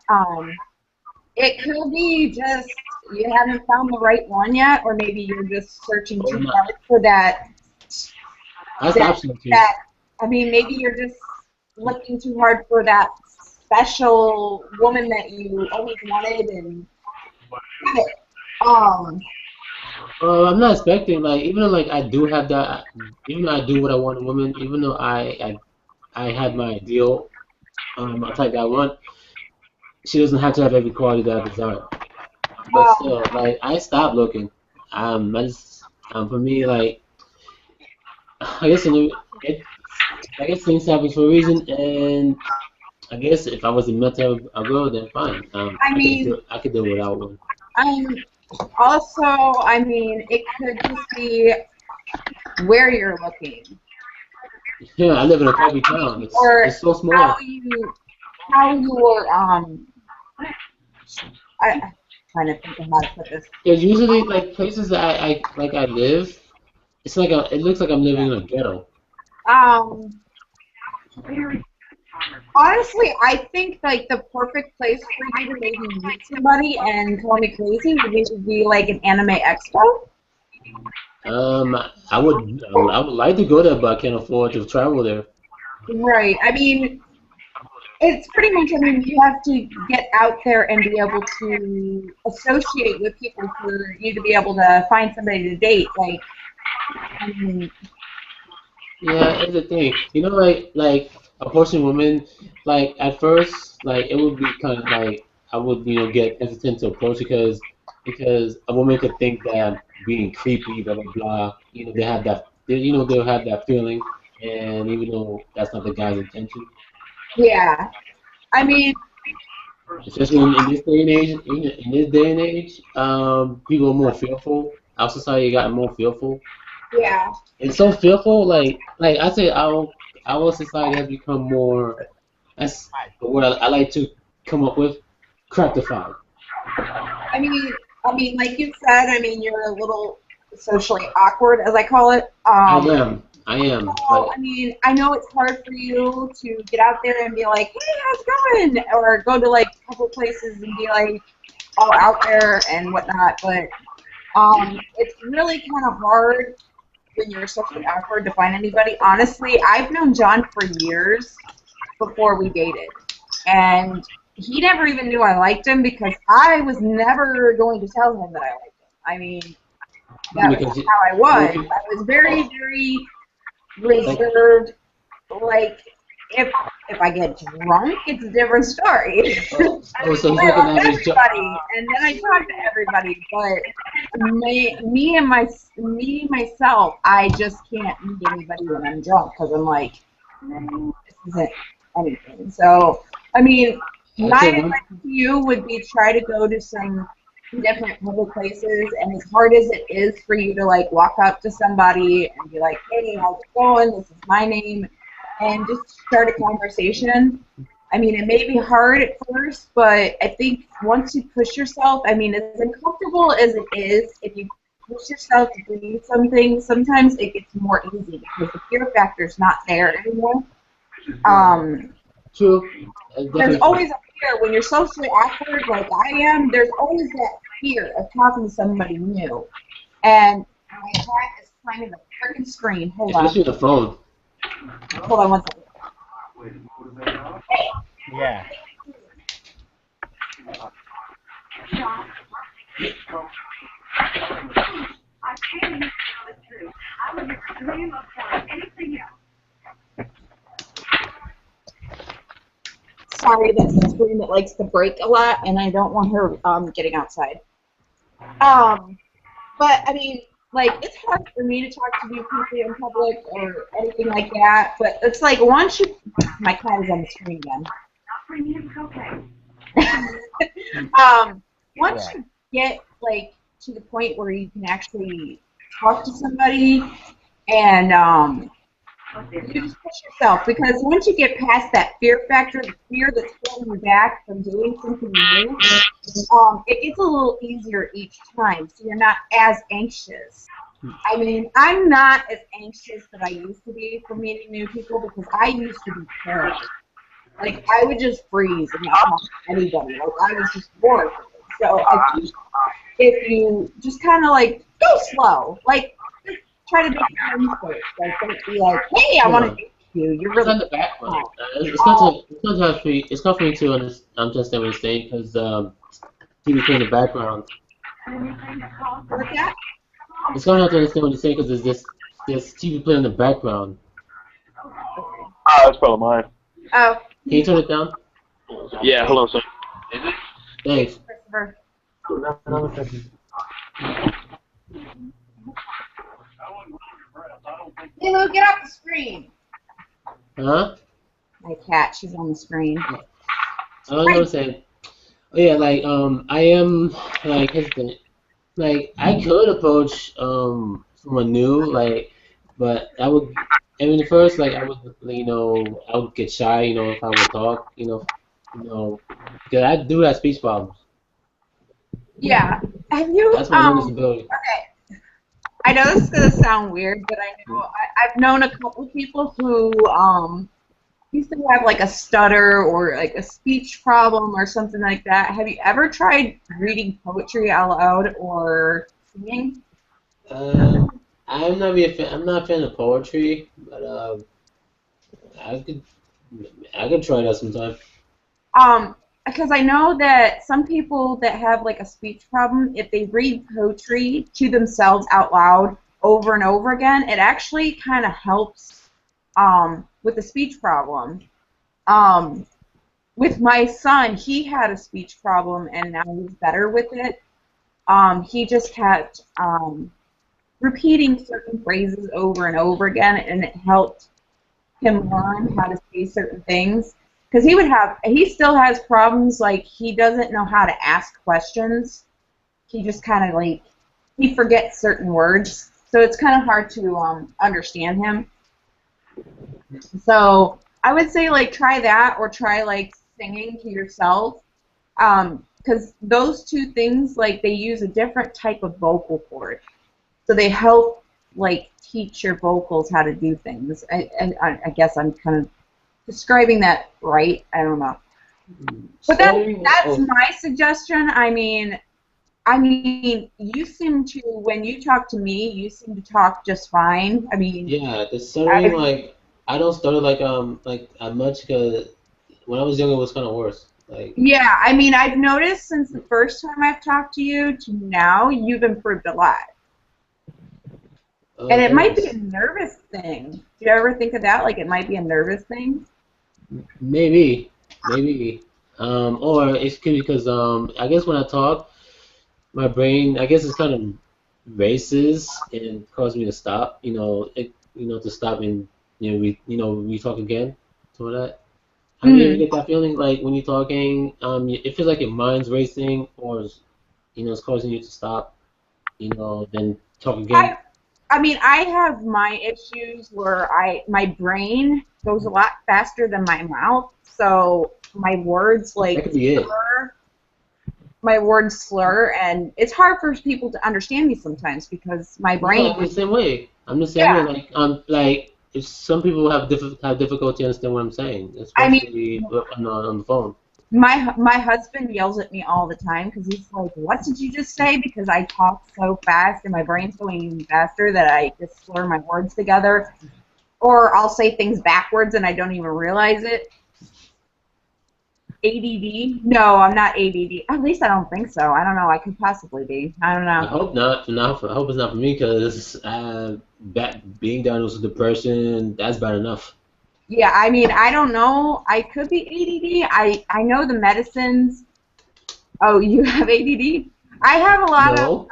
It could be just you haven't found the right one yet, or maybe you're just searching too hard for that. That's the option too. I mean, maybe you're just looking too hard for that special woman that you always wanted and have it. I'm not expecting even though I do have that, even though I do what I want in a woman, even though I have my ideal type that I want, she doesn't have to have every quality that I desire. But still, I stopped looking. I just for me I guess I guess things happen for a reason, and I guess if I wasn't meant to have a girl, then fine. I could do without one. I mean, it could just be where you're looking. Yeah, I live in a tiny town. It's so small. How you were I'm trying to think of how to put this. Because usually places that I live, it's it looks like I'm living in a ghetto. Honestly, I think the perfect place for you to maybe meet somebody and call me crazy would be like an anime expo. I would like to go there, but I can't afford to travel there. Right. I mean, it's pretty much, I mean, you have to get out there and be able to associate with people for you to be able to find somebody to date. I mean, Yeah, it's the thing. Approaching women, at first, it would be kind of I would get hesitant to approach because a woman could think that I'm being creepy, blah blah blah. They have they'll have that feeling, and even though that's not the guy's intention. yeah. I mean, Especially in this day and age, people are more fearful. Our society got more fearful. yeah. It's so fearful. I say, our society has become more. That's the word I like to come up with. Craftified. I mean, like you said, I mean, you're a little socially awkward, as I call it. I am. So, I mean, I know it's hard for you to get out there and be like, hey, how's it going? Or go to like a couple places and be like all out there and whatnot. But it's really kind of hard when you're socially awkward to find anybody. Honestly, I've known John for years before we dated. And he never even knew I liked him because I was never going to tell him that I liked him. I mean, that was how I was. I was very, very reserved. Like, if I get drunk, it's a different story. So I love everybody, and then I talk to everybody. But me myself, I just can't meet anybody when I'm drunk because I'm like, this isn't anything. So, I mean, my advice to you would be try to go to some different public places, and as hard as it is for you to like walk up to somebody and be like, hey, how's it going? This is my name, and just start a conversation. I mean, it may be hard at first, but I think once you push yourself, I mean, as uncomfortable as it is, if you push yourself to do something, sometimes it gets more easy because the fear factor is not there anymore. True. There's always a fear when you're socially awkward like I am. There's always that fear of talking to somebody new. And my cat is climbing the freaking screen. Hold on. Especially the phone. Hold on one second. Yeah. I can't even tell the truth. I would dream of telling anything else. Sorry, that's the screen that likes to break a lot, and I don't want her getting outside. But I mean, like, it's hard for me to talk to new people in public or anything like that. But it's like once you, my cat is on the screen again. Not for you, okay. Once you get like to the point where you can actually talk to somebody and you just push yourself, because once you get past that fear factor, the fear that's holding you back from doing something new, it gets a little easier each time, so you're not as anxious. I mean, I'm not as anxious that I used to be for meeting new people because I used to be terrible. Like, I would just freeze and not talk to anybody. Like, I was just bored. So I think if you just kind of like go slow, like just try to make friends first. Like, don't be like, hey, I want to meet you. You're really in the background. It's not for me to understand what you're saying because TV playing in the background. What's that? It's gonna have to understand what you're saying because there's TV playing in the background. Oh, that's probably mine. Oh. Can you turn it down? Yeah, hold on a second. Thanks. Christopher. Hey, Lou, get off the screen. Huh? My cat, she's on the screen. I don't know what I'm saying. Oh yeah, like I am like hesitant. Like I could approach someone new, like, but I would. I mean, at first, like I would, I would get shy, if I would talk, because I do have speech problems. Yeah. Have you? That's my learning disability. Okay. I know this is gonna sound weird, but I know I've known a couple people who used to have like a stutter or like a speech problem or something like that. Have you ever tried reading poetry out loud or singing? I'm not a fan of poetry, but I could try that sometime. Because I know that some people that have like a speech problem, if they read poetry to themselves out loud over and over again, it actually kind of helps with the speech problem. With my son, he had a speech problem and now he's better with it. He just kept repeating certain phrases over and over again, and it helped him learn how to say certain things. Because he still has problems, like he doesn't know how to ask questions. He just kind of like, he forgets certain words. So it's kind of hard to understand him. So I would say like try that, or try like singing to yourself. Because those two things, like they use a different type of vocal cord. So they help like teach your vocals how to do things. I guess I'm kind of describing that right. I don't know. But that's my suggestion. I mean, you seem to, when you talk to me, you seem to talk just fine. I mean, yeah, the stuttering, like, I don't stutter like as much because when I was younger it was kind of worse. Like, yeah, I mean, I've noticed since the first time I've talked to you to now, you've improved a lot. And it might be a nervous thing. Do you ever think of that? Like, it might be a nervous thing? maybe. Or it could be because I guess when I talk, my brain, I guess it's kind of races and causes me to stop. To stop and we talk again. So that. Have you ever get that feeling like when you're talking, it feels like your mind's racing, or it's causing you to stop, then talk again? I mean, I have my issues where my brain goes a lot faster than my mouth, so my words That could be it. my words slur, and it's hard for people to understand me sometimes because my brain. Yeah, I'm the same way. Like if some people have difficulty understanding what I'm saying, especially on the phone. My husband yells at me all the time because he's like, "What did you just say?" Because I talk so fast and my brain's going even faster that I just slur my words together, or I'll say things backwards and I don't even realize it. ADD? No, I'm not ADD. At least I don't think so. I don't know. I could possibly be. I don't know. I hope not. I hope it's not for me because being diagnosed with depression, that's bad enough. Yeah, I mean, I don't know. I could be ADD. I know the medicines. Oh, you have ADD? I have a lot of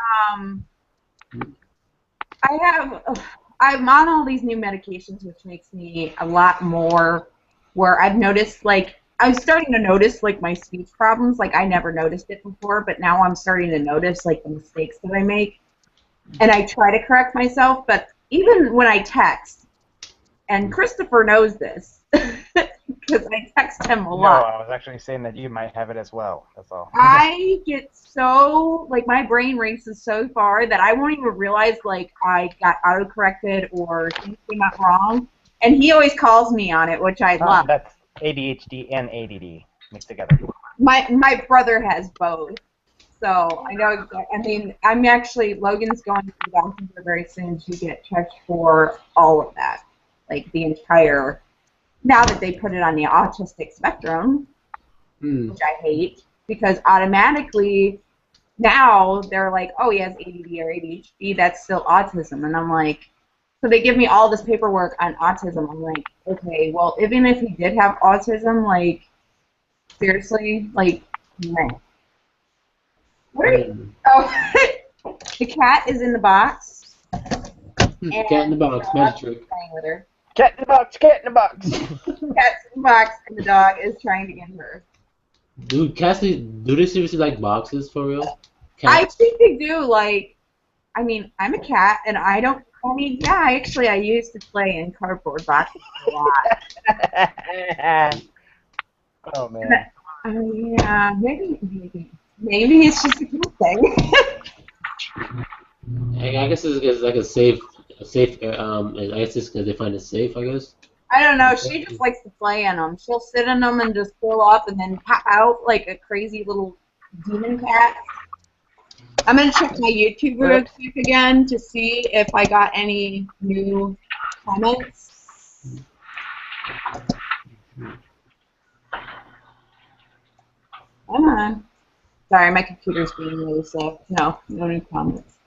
I'm on all these new medications, which makes me a lot more where I've noticed, like, I'm starting to notice, like, my speech problems. Like, I never noticed it before, but now I'm starting to notice, like, the mistakes that I make. And I try to correct myself, but even when I text, and Christopher knows this, because I text him a lot. No, I was actually saying that you might have it as well. That's all. I get so, like, my brain races so far that I won't even realize, like, I got autocorrected or things came out wrong. And he always calls me on it, which I love. That's ADHD and ADD mixed together. My brother has both. So I know, I mean, I'm actually, Logan's going to the doctor very soon to get checked for all of that. Like, the entire, now that they put it on the autistic spectrum, which I hate, because automatically now they're like, oh, he has ADD or ADHD, that's still autism. And I'm like, so they give me all this paperwork on autism. I'm like, okay, well, even if he did have autism, like, seriously, like, man. What are you? Oh, the cat is in the box. Cat in the box, magic trick. Playing with her. Cat in the box, cat in the box. Cat's in the box, and the dog is trying to get her. Dude, cats, do they seriously like boxes for real? I think they do. Like, I mean, I'm a cat, and I mean, yeah, actually, I used to play in cardboard boxes a lot. Oh, man. Yeah, maybe it's just a good thing. I guess it's like a safe. I guess it's because they find it safe. I guess. I don't know. She just likes to play in them. She'll sit in them and just fill up and then pop out like a crazy little demon cat. I'm gonna check my YouTube real quick again to see if I got any new comments. Come on. Sorry, my computer's being really slow. No new comments.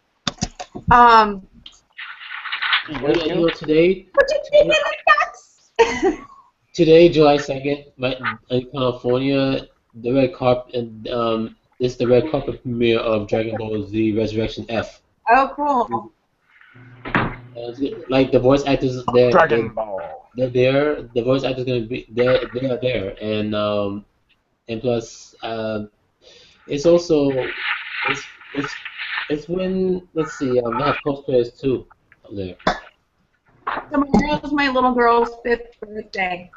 Today. What did you think like that? Today, July 2nd, in California, the red carpet it's the red carpet premiere of Dragon Ball Z Resurrection F. Oh, cool. Like the voice actors, they're there. The voice actors gonna be they are there, and plus it's also it's when let's see they have cosplayers too up there. Tomorrow is my little girl's 5th birthday.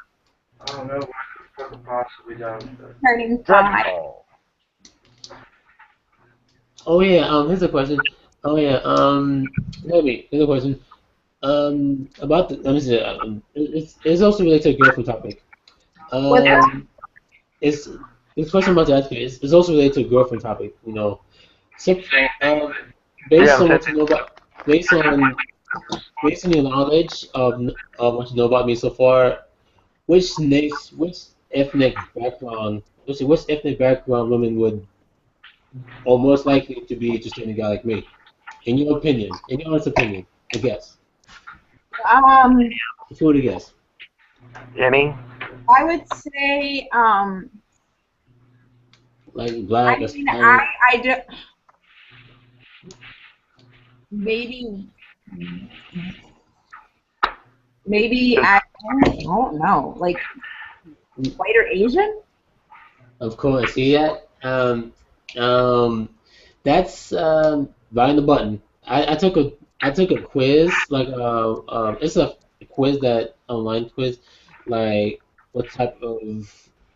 I don't know what this could possibly done. Turning 5. Oh yeah, here's a question. Oh yeah. Maybe another question. About the let me see. It's also related to the girlfriend topic. What's that? It's this question I'm about to ask you is also related to the girlfriend topic. So Yeah, based I'm on saying. what you know about, based on your knowledge of what you know about me so far, which ethnic background, which ethnic background women would or most likely to be interested in a guy like me? In your opinion, in your honest opinion, I guess. Um, If you were to guess, Any? I would say, like I black, mean, Hispanic. I do, maybe, I don't know, like white or Asian? Of course, see that? That's right on the button. I took a quiz it's a quiz that online quiz like what type of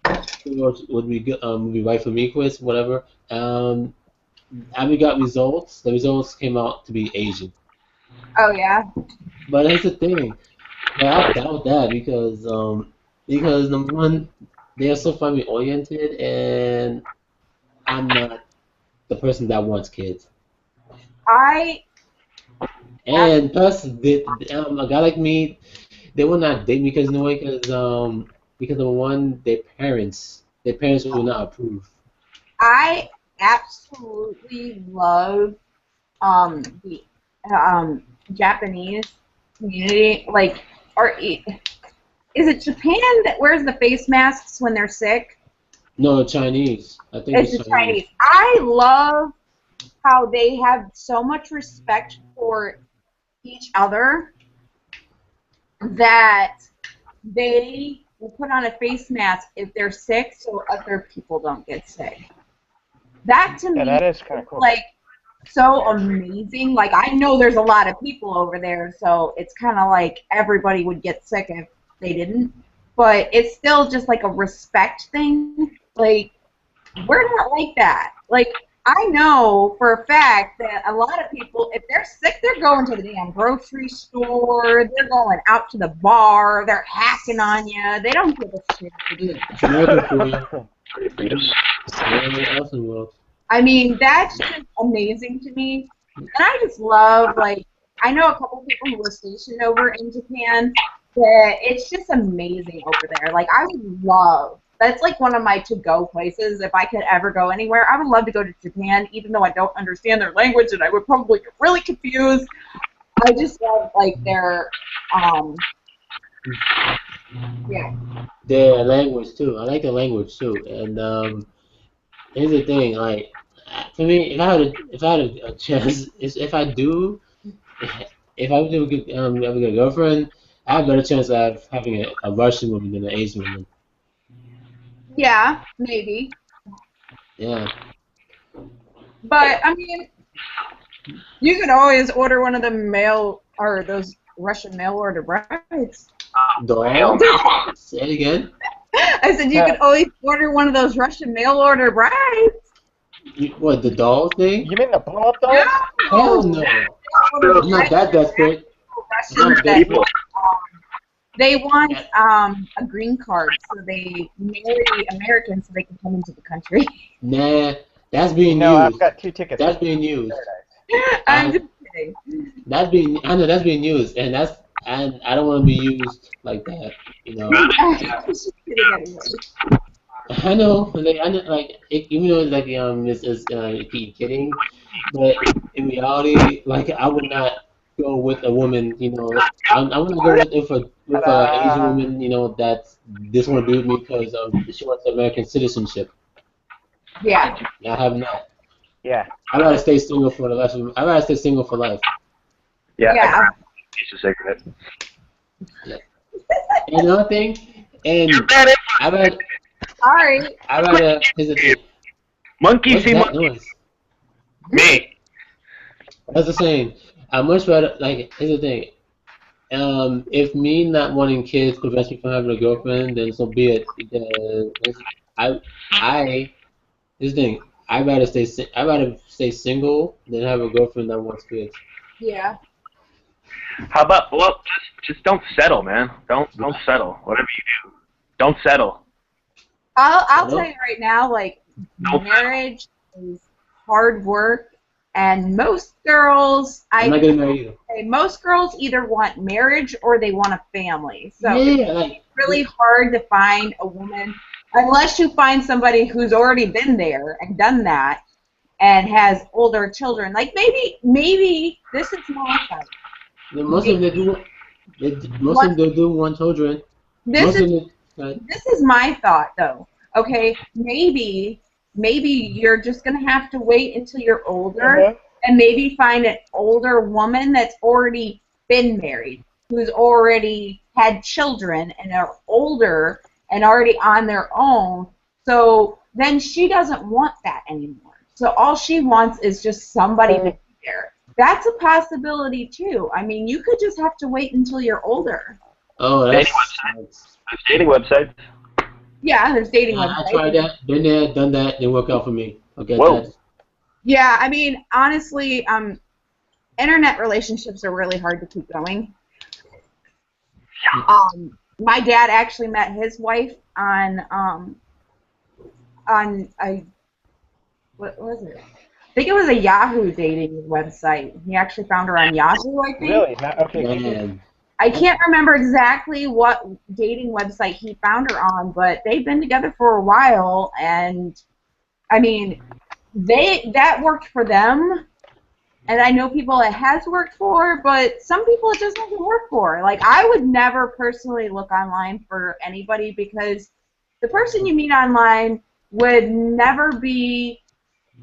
keywords would be right for me quiz whatever. And we got results. The results came out to be Asian. Oh yeah. But here's the thing. But I doubt that because number one, they are so family oriented and I'm not the person that wants kids. I And plus, a guy like me, they will not date me because no way, because number one, their parents will not approve. I absolutely love the Japanese community. Like, is it Japan that wears the face masks when they're sick? No, Chinese. I think It's it's the Chinese. Chinese. I love how they have so much respect for each other that they will put on a face mask if they're sick so other people don't get sick. That to Yeah, me that is kind is of cool. like so amazing. Like I know there's a lot of people over there, so it's kind of like everybody would get sick if they didn't. But it's still just like a respect thing. Like we're not like that. Like I know for a fact that a lot of people, if they're sick, they're going to the damn grocery store. They're going out to the bar. They're hacking on you. They don't give a shit. It's American for you. Fetus. Where else in the world? I mean, that's just amazing to me. And I just love, like, I know a couple people who were stationed over in Japan, that it's just amazing over there. Like, I would love, that's like one of my to-go places. If I could ever go anywhere, I would love to go to Japan, even though I don't understand their language and I would probably get really confused. I just love, like, their, yeah. Their language too. I like the language too. And here's the thing, like for me, if I had a chance, if I do, if I do get ever get a girlfriend, I have a better chance of having a Russian woman than an Asian woman. Yeah, maybe. Yeah. But, I mean, you could always order one of the mail, or those Russian mail order brides. Doll? Say it again. I said you could always order one of those Russian mail order brides. What, the doll thing? You mean the blow up dolls? Hell no. I'm not that desperate. I'm Russians not that People. they want a green card, so they marry Americans so they can come into the country. Nah, that's being No, I've used. got 2 tickets. That's being used. I'm just kidding. I know that's being used, and I don't want to be used like that, you know. I'm just kidding anyway. I know, like even though like this is kidding, but in reality, like I would not go with a woman, I want to go with a Asian Ta-da! woman, that's this want to be with me because she wants American citizenship. Yeah. I have not. Yeah. I'd rather stay single for the rest of. I'd rather stay single for life. Yeah. Yeah. Piece of cigarette. And another thing, and I rather, Sorry. here's the thing. Monkey What's see that monkey. noise? Me. That's the saying. I much rather like. Here's the thing. If me not wanting kids prevents me from having a girlfriend, then so be it. Because I, here's the thing. I rather stay single than have a girlfriend that wants kids. Yeah. How about just don't settle, man. Don't settle. Whatever you do, don't settle. I'll Well, tell you right now, like, Don't marriage is hard work, and most girls, I'm not getting married either. most girls either want marriage or they want a family. So Yeah, like it's really hard to find a woman unless you find somebody who's already been there and done that and has older children. Like maybe this is my side. most of them do. Most of them do want children. This Most is of them. this is my thought though. Okay, maybe you're just gonna have to wait until you're older and maybe find an older woman that's already been married, who's already had children and are older and already on their own. So then she doesn't want that anymore. So all she wants is just somebody to be there. That's a possibility too. I mean, you could just have to wait until you're older. Oh, Dating that's. There's dating websites. Yeah, there's dating I websites. tried that, been there, done that, didn't work out for me. Okay, Whoa. that. Yeah, I mean, honestly, internet relationships are really hard to keep going. My dad actually met his wife on a, what was it? I think it was a Yahoo dating website. He actually found her on Yahoo, I think. Really? Okay. Man. I can't remember exactly what dating website he found her on, but they've been together for a while, and I mean, that worked for them, and I know people it has worked for, but some people it just doesn't work for. Like, I would never personally look online for anybody because the person you meet online would never be.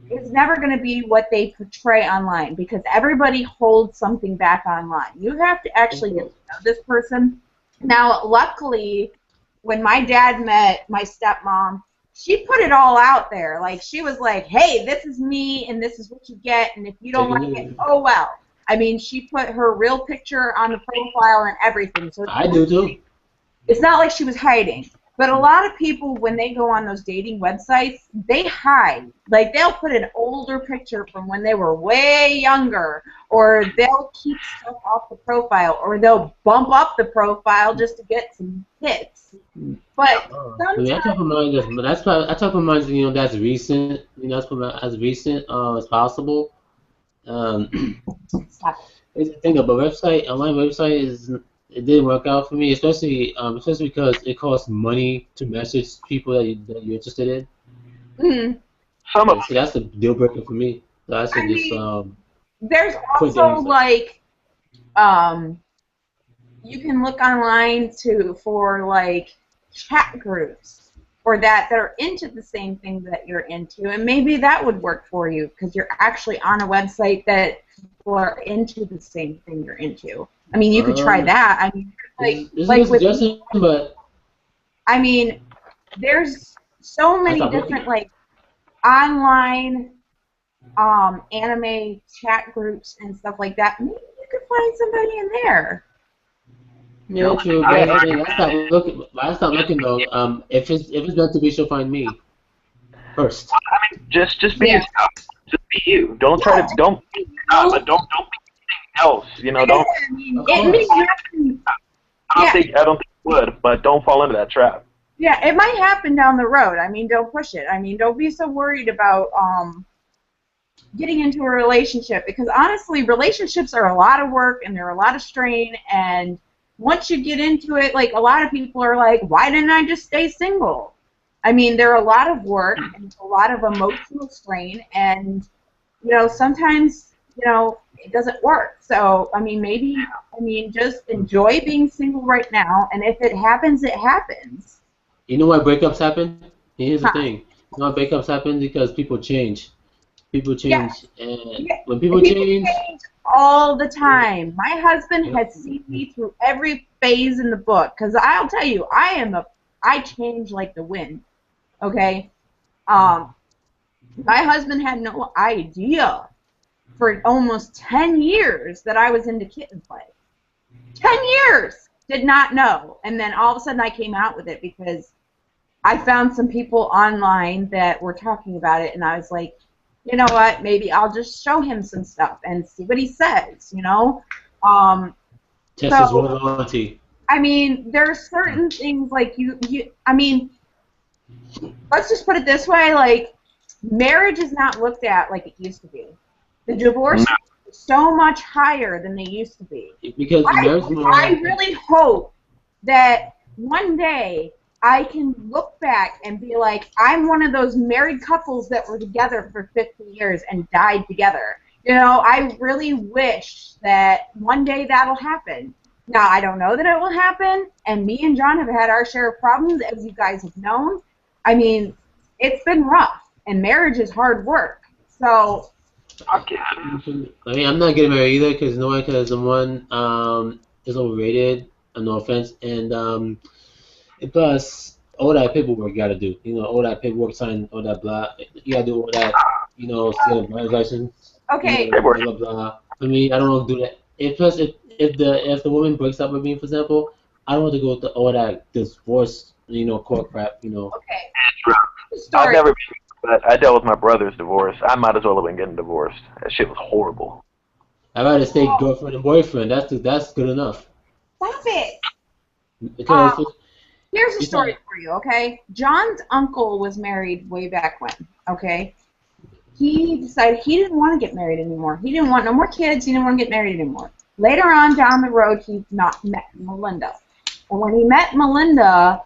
It's never going to be what they portray online because everybody holds something back online. You have to actually get to know this person. Now, luckily, when my dad met my stepmom, she put it all out there. Like, she was like, hey, this is me, and this is what you get, and if you don't like it, oh, well. I mean, she put her real picture on the profile and everything. So I do too. it's not like she was hiding. But a lot of people, when they go on those dating websites, they hide. Like, they'll put an older picture from when they were way younger, or they'll keep stuff off the profile, or they'll bump up the profile just to get some hits. But sometimes... I talk for mine, you know, that's recent. You know, that's for mine as recent as possible. It's the thing about online website it didn't work out for me, especially because it costs money to message people that you're interested in. Mm-hmm. So that's the deal breaker for me. So I should there's also like you can look online for like chat groups or that are into the same thing that you're into, and maybe that would work for you because you're actually on a website that people are into the same thing you're into. I mean, you could try that. I mean, I mean, there's so many different like online anime chat groups and stuff like that. Maybe you could find somebody in there. Yeah, true. But I stopped looking though. If it's meant to be, she'll find me first. I mean, just be yourself. Just be you. Don't try to don't be anything else. You know, don't. I mean, it may happen. I don't think it would, but don't fall into that trap. Yeah, it might happen down the road. I mean, don't push it. I mean, don't be so worried about getting into a relationship because honestly, relationships are a lot of work and they're a lot of strain. And once you get into it, like a lot of people are like, why didn't I just stay single? I mean, they're a lot of work and a lot of emotional strain, and you know, sometimes it doesn't work. So I mean, just enjoy being single right now, and if it happens, it happens. You know why breakups happen? Here's the thing. You know why breakups happen? Because people change. People change, and when people change all the time. My husband has seen me through every phase in the book, because I'll tell you, I change like the wind. Okay, my husband had no idea for almost 10 years that I was into kitten play. 10 years! Did not know. And then all of a sudden I came out with it because I found some people online that were talking about it, and I was like, you know what, maybe I'll just show him some stuff and see what he says, you know? Test his So, loyalty. I mean, there are certain things like I mean, let's just put it this way, like, marriage is not looked at like it used to be. The divorce No. is so much higher than they used to be. Because marriage is more. I really hope that one day I can look back and be like, I'm one of those married couples that were together for 50 years and died together. You know, I really wish that one day that'll happen. Now, I don't know that it will happen, and me and John have had our share of problems, as you guys have known. I mean, it's been rough, and marriage is hard work. So, Fuck yeah. I mean, I'm not getting married either because one is overrated. No offense, and plus all that paperwork you gotta do. You know, all that paperwork, sign all that blah. You gotta do all that. You know, get a driver's license. okay. You know, blah blah blah. I mean, I don't want to do that. If the woman breaks up with me, for example, I don't want to go through all that divorce, you know, court crap. You know. Okay. I've Story. never been, but I dealt with my brother's divorce. I might as well have been getting divorced. That shit was horrible. I'd rather stay girlfriend and boyfriend. That's good enough. Stop it. Because Here's a It's story not- for you, okay? John's uncle was married way back when, okay? He decided he didn't want to get married anymore. He didn't want no more kids. He didn't want to get married anymore. Later on down the road, he met Melinda. And when he met Melinda,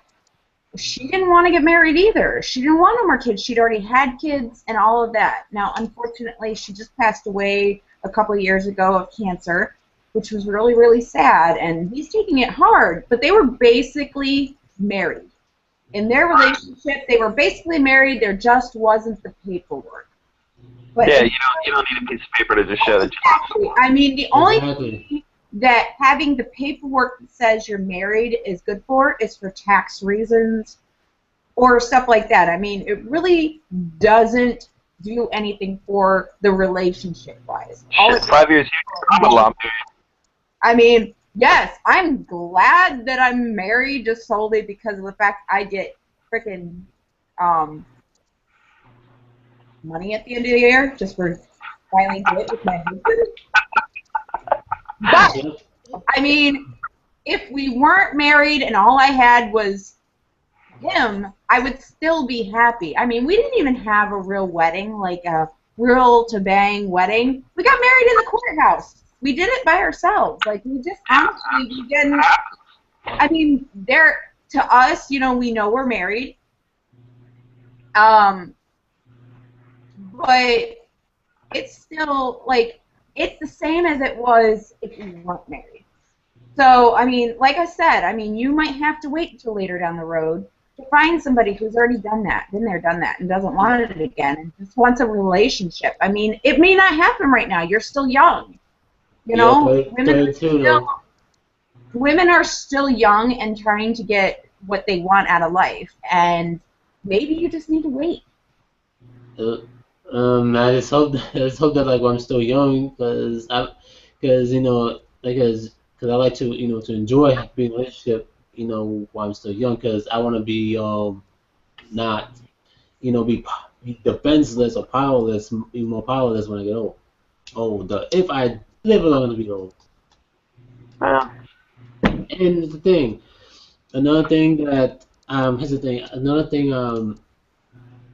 she didn't want to get married either. She didn't want no more kids. She'd already had kids and all of that. Now, unfortunately, she just passed away a couple of years ago of cancer, which was really, really sad. And he's taking it hard. But they were basically married. In their relationship, they were basically married. There just wasn't the paperwork. But Yeah, you don't need a piece of paper to just show that. exactly. I mean, the only Exactly. thing that having the paperwork that says you're married is good for is for tax reasons or stuff like that. I mean, it really doesn't do anything for the relationship-wise. Shit, 5 years here, I'm a lot. I mean, yes, I'm glad that I'm married just solely because of the fact I get freaking money at the end of the year just for filing it with my husband. But, I mean, if we weren't married and all I had was him, I would still be happy. I mean, we didn't even have a real wedding, like a real to bang wedding. We got married in the courthouse. We did it by ourselves. Like, we just honestly, we didn't. I mean, to us, you know we're married. But it's still, like, it's the same as it was if you weren't married. So, I mean, like I said, I mean, you might have to wait until later down the road to find somebody who's already done that, been there, done that, and doesn't want it again, and just wants a relationship. I mean, it may not happen right now. You're still young. You know, women are still young and trying to get what they want out of life, and maybe you just need to wait. I just hope that like when I'm still young, because you know, because I like to to enjoy being in a relationship, you know, while I'm still young, because I want to be not be defenseless or powerless, even more powerless when I get old. If I live long enough to be old. Yeah. And the thing, another thing that here's the thing, another thing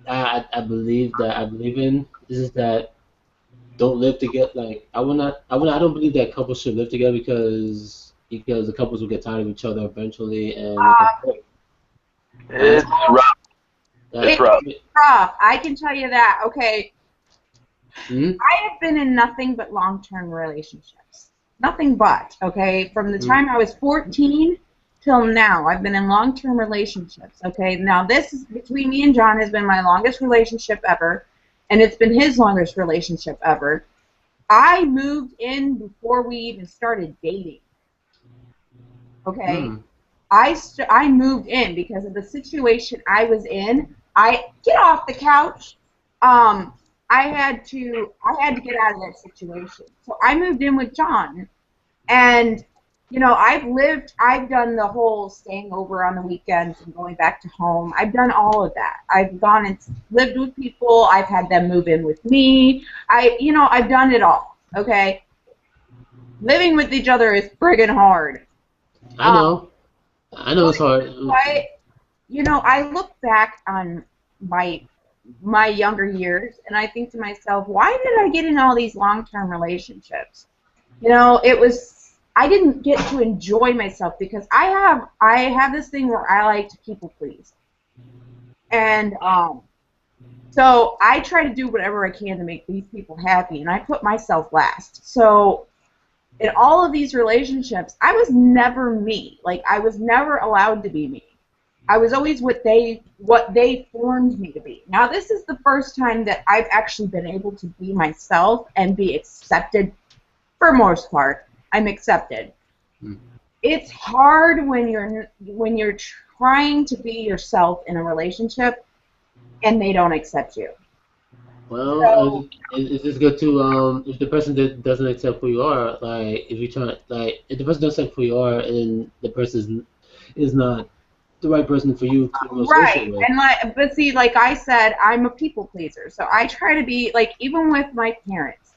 I believe in is that don't live together. Like I don't believe that couples should live together because the couples will get tired of each other eventually and they can break. It's rough. That's rough. Rough. I can tell you that. Okay. Hmm? I have been in nothing but long-term relationships. Nothing but, okay? From the time I was 14 till now, I've been in long-term relationships, okay? Now, this is, between me and John has been my longest relationship ever, and it's been his longest relationship ever. I moved in before we even started dating, okay? I moved in because of the situation I was in. Get off the couch. I had to get out of that situation. So I moved in with John, and I've done the whole staying over on the weekends and going back to home. I've done all of that. I've gone and lived with people. I've had them move in with me. I've done it all. Okay. Living with each other is friggin' hard. I know. I know it's hard. I look back on my younger years and I think to myself, why did I get in all these long-term relationships? I didn't get to enjoy myself because I have this thing where I like to people please. And so I try to do whatever I can to make these people happy, and I put myself last. So in all of these relationships, I was never me. Like, I was never allowed to be me. I was always what they formed me to be. Now, this is the first time that I've actually been able to be myself and be accepted. For most part, I'm accepted. It's hard when you're trying to be yourself in a relationship and they don't accept you. Well, it's just good to if the person that doesn't accept who you are, like if the person doesn't accept who you are and the person is not the right person for you to associate with. And but see, like I said, I'm a people pleaser, so I try to be like, even with my parents,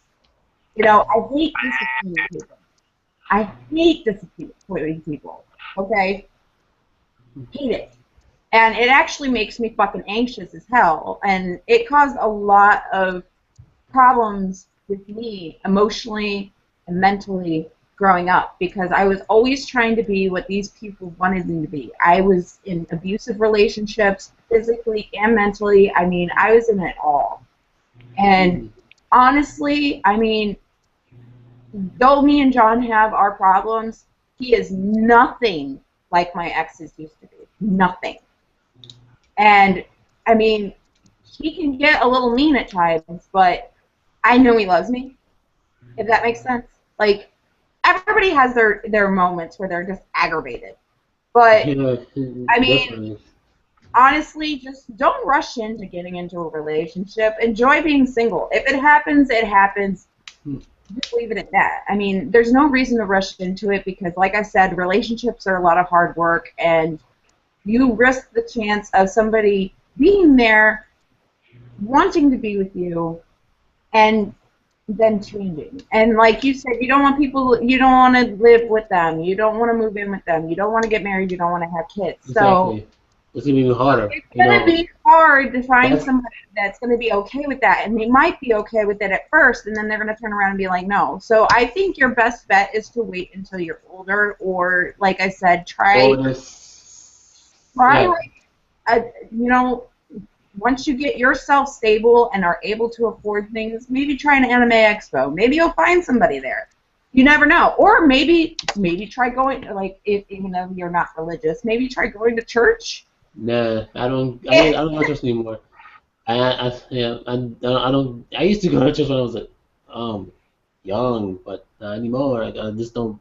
I hate disappointing people. I hate disappointing people. Okay, hate it. And it actually makes me fucking anxious as hell. And it caused a lot of problems with me emotionally and mentally growing up because I was always trying to be what these people wanted me to be. I was in abusive relationships, physically and mentally. I mean, I was in it all. And honestly, I mean, though me and John have our problems, he is nothing like my exes used to be. Nothing. And, I mean, he can get a little mean at times, but I know he loves me, if that makes sense. Like, everybody has their moments where they're just aggravated. But, I mean, honestly, just don't rush into getting into a relationship. Enjoy being single. If it happens, it happens. Just leave it at that. I mean, there's no reason to rush into it because, like I said, relationships are a lot of hard work, and you risk the chance of somebody being there, wanting to be with you, and then changing. And like you said, you don't want to live with them, you don't want to move in with them, you don't want to get married, you don't want to have kids. Exactly. So it's going to be harder. It's going to be hard to find somebody that's going to be okay with that, and they might be okay with it at first, and then they're going to turn around and be like, no. So I think your best bet is to wait until you're older, or, like I said, once you get yourself stable and are able to afford things, maybe try an anime expo. Maybe you'll find somebody there. You never know. Or maybe try going, like, even though you're not religious, maybe try going to church. Nah, I don't go to church anymore. I used to go to church when I was young, but not anymore. I just don't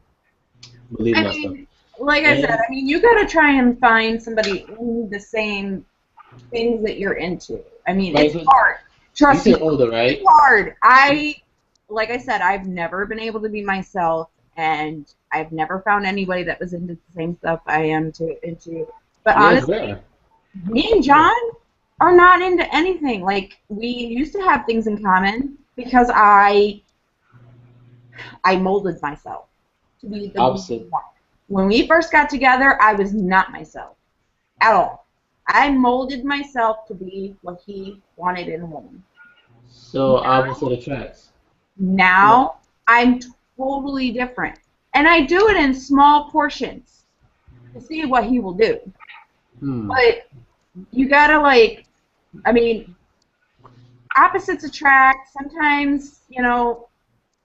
believe in that stuff. Like I said, I mean, you gotta try and find somebody in the same things that you're into. I mean, it's hard. Trust me. You're older, right? It's hard. Like I said, I've never been able to be myself, and I've never found anybody that was into the same stuff I am into. But honestly, me and John are not into anything. Like, we used to have things in common because I molded myself to be the opposite. When we first got together, I was not myself at all. I molded myself to be what he wanted in a woman. So opposite attracts. Now I'm totally different, and I do it in small portions to see what he will do. But you gotta, like, I mean, opposites attract. Sometimes, I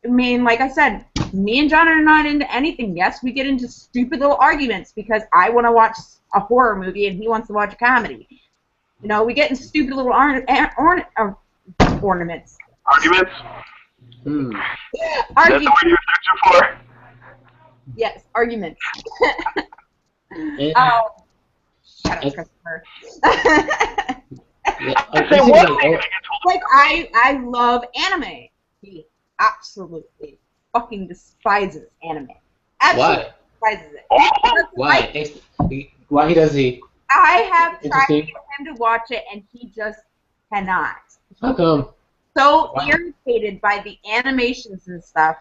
mean, like I said, me and John are not into anything. Yes, we get into stupid little arguments because I want to watch a horror movie and he wants to watch a comedy. We get in stupid little ornaments. Arguments? Arguments. That's the word you're searching for? Yes, arguments. Shut up, Christopher. Like, I love anime. He absolutely fucking despises anime. Absolutely. Why? despises it. Why does he? I have tried to Interesting. get him to watch it, and he just cannot. How come? So Why? irritated by the animations and stuff,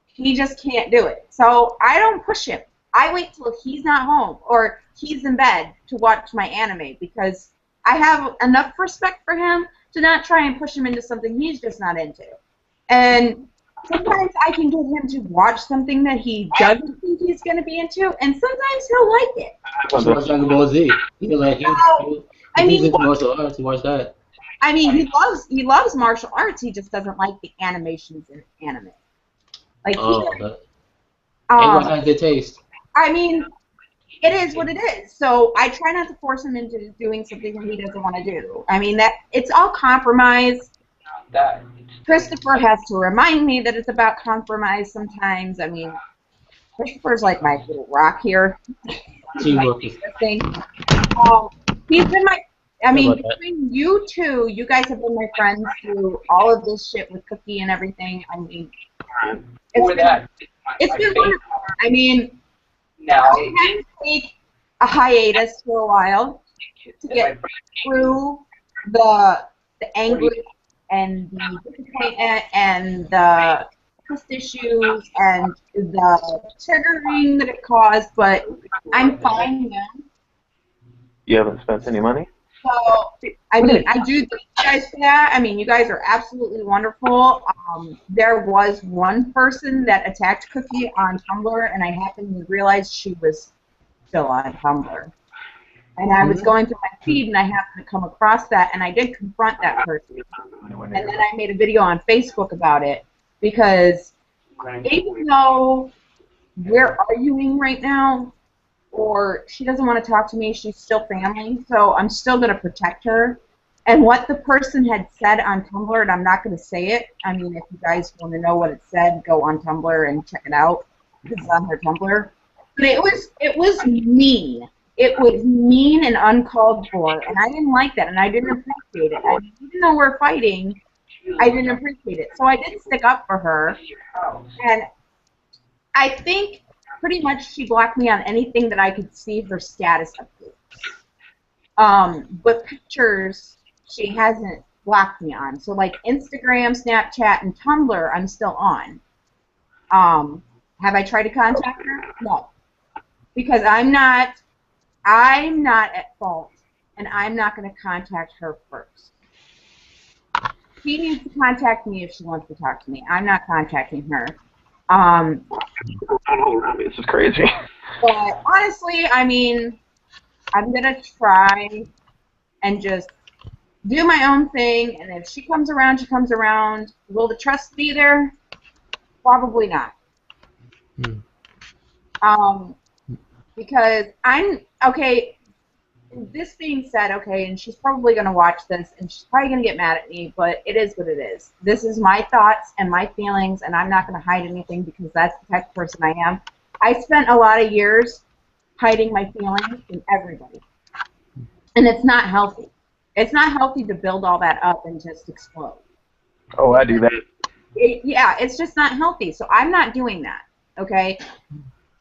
he just can't do it. So I don't push him. I wait till he's not home or he's in bed to watch my anime because I have enough respect for him to not try and push him into something he's just not into. And sometimes I can get him to watch something that he doesn't think he's going to be into, and sometimes he'll like it. Just watch Dragon Ball Z. He's into martial arts. Watch that. I mean, he loves martial arts. He just doesn't like the animations in anime. Like Everyone has their taste. I mean, it is what it is. So I try not to force him into doing something that he doesn't want to do. I mean, that it's all compromise. Christopher has to remind me that it's about compromise sometimes. I mean, Christopher's like my little rock here. Teamwork. He's been my. I mean, between you two, you guys have been my friends through all of this shit with Cookie and everything. I mean, it's been wonderful. I mean, I had to take a hiatus for a while to get through the angry and the disappointment and the trust issues and the triggering that it caused, but I'm fine now. You haven't spent any money? So, I mean, I do thank you guys for that. I mean, you guys are absolutely wonderful. There was one person that attacked Cookie on Tumblr, and I happened to realize she was still on Tumblr. And I was going through my feed, and I happened to come across that, and I did confront that person. And then I made a video on Facebook about it, because even though we're arguing right now, or she doesn't want to talk to me, she's still family, so I'm still going to protect her. And what the person had said on Tumblr, and I'm not going to say it, I mean, if you guys want to know what it said, go on Tumblr and check it out. It's on her Tumblr. But it was mean. It was mean and uncalled for, and I didn't like that, and I didn't appreciate it. I mean, even though we're fighting, I didn't appreciate it. So I did stick up for her, and I think pretty much she blocked me on anything that I could see her status updates. But pictures, she hasn't blocked me on. So like Instagram, Snapchat, and Tumblr, I'm still on. Have I tried to contact her? No. Because I'm not at fault, and I'm not going to contact her first. She needs to contact me if she wants to talk to me. I'm not contacting her. This is crazy. But honestly, I mean, I'm going to try and just do my own thing, and if she comes around, she comes around. Will the trust be there? Probably not. Because okay, this being said, okay, and she's probably going to watch this, and she's probably going to get mad at me, but it is what it is. This is my thoughts and my feelings, and I'm not going to hide anything because that's the type of person I am. I spent a lot of years hiding my feelings from everybody, and it's not healthy. It's not healthy to build all that up and just explode. Oh, I do that. Yeah, it's just not healthy, so I'm not doing that, okay?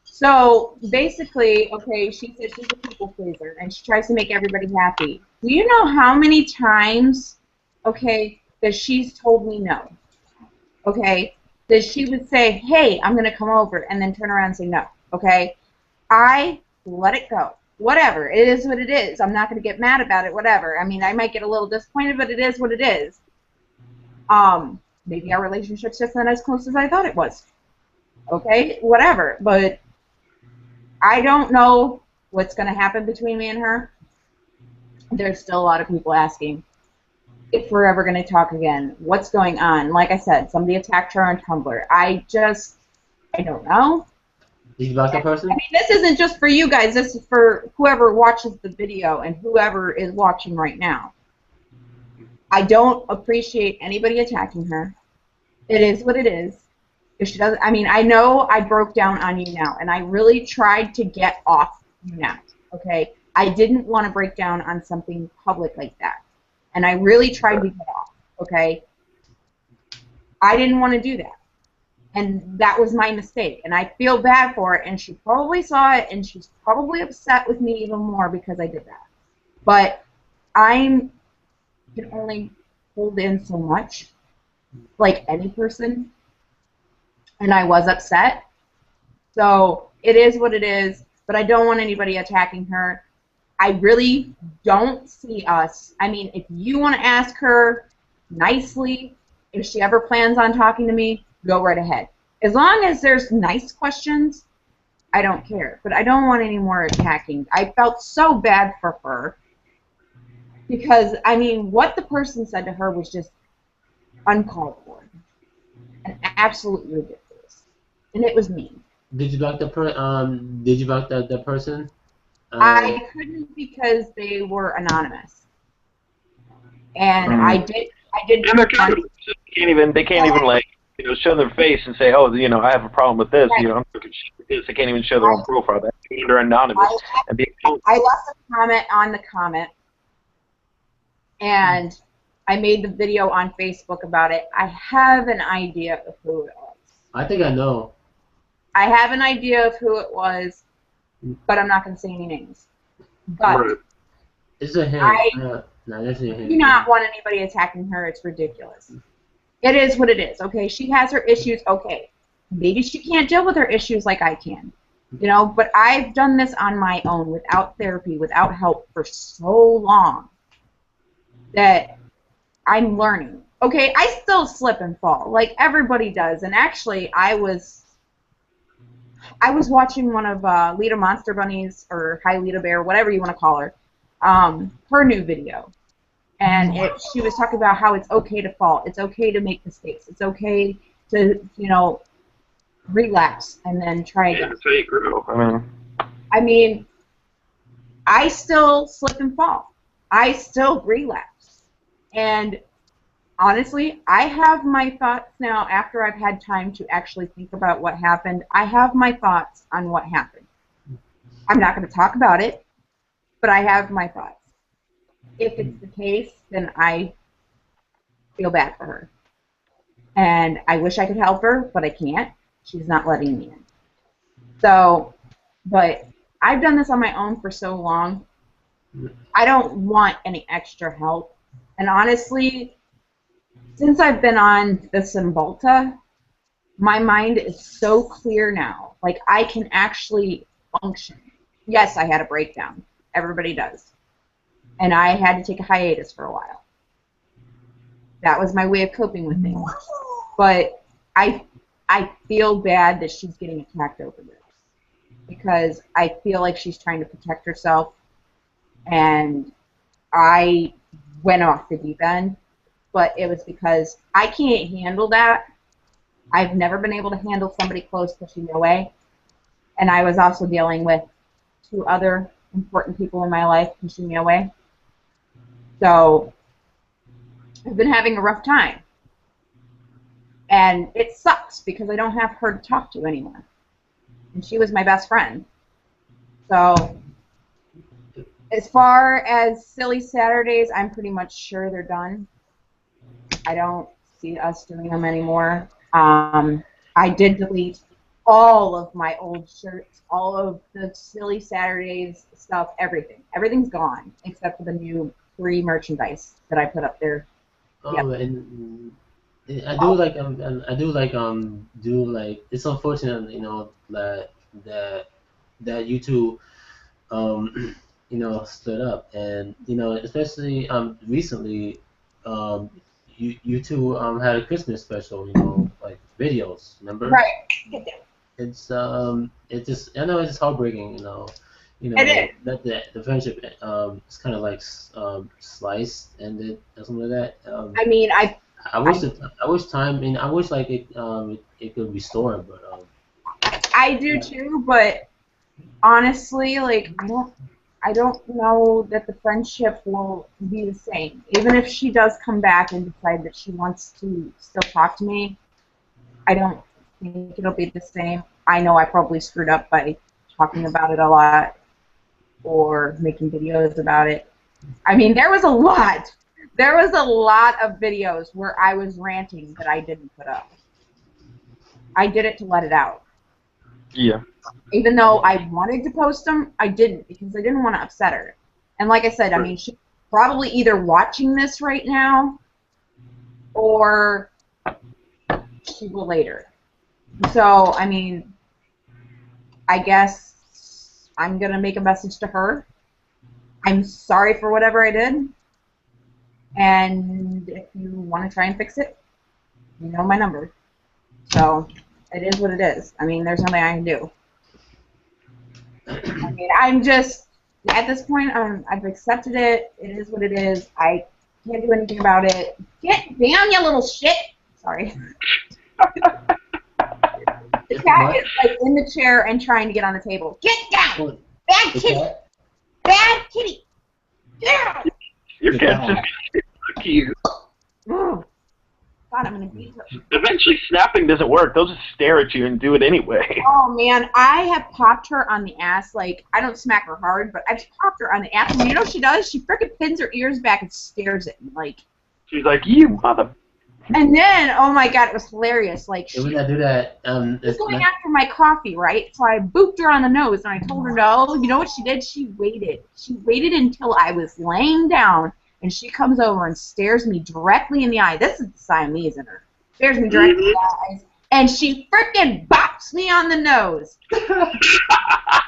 So basically, okay, she says she's a people pleaser and she tries to make everybody happy. Do you know how many times, okay, that she's told me no? Okay, that she would say, hey, I'm going to come over, and then turn around and say no, okay? I let it go. Whatever, it is what it is. I'm not going to get mad about it, whatever. I mean, I might get a little disappointed, but it is what it is. Maybe our relationship's just not as close as I thought it was. Okay, whatever, but I don't know what's going to happen between me and her. There's still a lot of people asking if we're ever going to talk again. What's going on? Like I said, somebody attacked her on Tumblr. I don't know. Did you block that person? I mean, this isn't just for you guys. This is for whoever watches the video and whoever is watching right now. I don't appreciate anybody attacking her. It is what it is. If she doesn't, I mean, I know I broke down on you now, and I really tried to get off you now, okay? I didn't want to break down on something public like that, and I really tried to get off, okay? I didn't want to do that, And that was my mistake, and I feel bad for it, and she probably saw it, and she's probably upset with me even more because I did that. But I can only hold in so much, like any person, and I was upset. So it is what it is, but I don't want anybody attacking her. I really don't see us. I mean, if you want to ask her nicely, if she ever plans on talking to me, go right ahead. As long as there's nice questions, I don't care. But I don't want any more attacking. I felt so bad for her because, I mean, what the person said to her was just uncalled for and absolutely ridiculous. And it was mean. Did you block the person? I couldn't because they were anonymous. And I did. And they're kind of, they can't even like, you know, show their face and say, oh, you know, I have a problem with this. Right. You know, I'm looking at this. They can't even show their own profile. They're anonymous. I left a comment on the comment, and I made the video on Facebook about it. I have an idea of who it was. I think I know. I have an idea of who it was, but I'm not going to say any names. But it's a hint. No, that's a hint. I do not want anybody attacking her. It's ridiculous. It is what it is, okay? She has her issues, okay. Maybe she can't deal with her issues like I can, you know? But I've done this on my own without therapy, without help for so long that I'm learning. Okay, I still slip and fall, like everybody does. And actually, I was watching one of Lita Monster Bunny's, or Hi Lita Bear, whatever you want to call her, her new video. And she was talking about how it's okay to fall. It's okay to make mistakes. It's okay to, you know, relapse and then try again. That's how you grow. I mean, I still slip and fall. I still relapse. And honestly, I have my thoughts now after I've had time to actually think about what happened. I have my thoughts on what happened. I'm not going to talk about it, but I have my thoughts. If it's the case, then I feel bad for her. And I wish I could help her, but I can't. She's not letting me in. So, but I've done this on my own for so long. I don't want any extra help. And honestly, since I've been on the Cymbalta, my mind is so clear now. Like, I can actually function. Yes, I had a breakdown. Everybody does. And I had to take a hiatus for a while. That was my way of coping with things. But I feel bad that she's getting attacked over this. Because I feel like she's trying to protect herself. And I went off the deep end. But it was because I can't handle that. I've never been able to handle somebody close pushing me away. And I was also dealing with 2 other important people in my life pushing me away. So I've been having a rough time. And it sucks because I don't have her to talk to anymore. And she was my best friend. So as far as Silly Saturdays, I'm pretty much sure they're done. I don't see us doing them anymore. I did delete all of my old shirts, all of the Silly Saturdays stuff, everything. Everything's gone except for the new free merchandise that I put up there. Oh, yep. And I do like it's unfortunate, you know, that you two you know, split up, and you know, especially recently you two had a Christmas special, you know, like videos, remember? Right. It's it just, I know it's just heartbreaking, you know, that the friendship is kind of like sliced, ended, or something like that. I mean, I wish time, and I wish like it could restore, but I do too, but honestly, like I don't know that the friendship will be the same. Even if she does come back and decide that she wants to still talk to me, I don't think it'll be the same. I know I probably screwed up by talking about it a lot or making videos about it. I mean, there was a lot. There was a lot of videos where I was ranting that I didn't put up. I did it to let it out. Yeah. Even though I wanted to post them, I didn't because I didn't want to upset her. And like I said, I mean, she's probably either watching this right now or she will later. So, I mean, I guess I'm going to make a message to her. I'm sorry for whatever I did. And if you want to try and fix it, you know my number. So, it is what it is. I mean, there's nothing I can do. I mean, I'm just, at this point, I've accepted it. It is what it is. I can't do anything about it. Get down, you little shit. Sorry. The cat is like in the chair and trying to get on the table. Get down! Bad kitty! Bad kitty! Get Your cat's just so cute. down! God, I'm gonna beat her. Eventually, snapping doesn't work. They'll just stare at you and do it anyway. Oh man, I have popped her on the ass. Like, I don't smack her hard, but I've popped her on the ass. And you know what she does? She frickin' pins her ears back and stares at me. Like, She's like, you mother. and then, oh my god, it was hilarious. Like, she When I do that, was going after my coffee, right? So I booped her on the nose, and I told her no. You know what she did? She waited. She waited until I was laying down, and she comes over and stares me directly in the eye. This is the Siamese in her. Stares me directly in the eyes, and she frickin' bops me on the nose.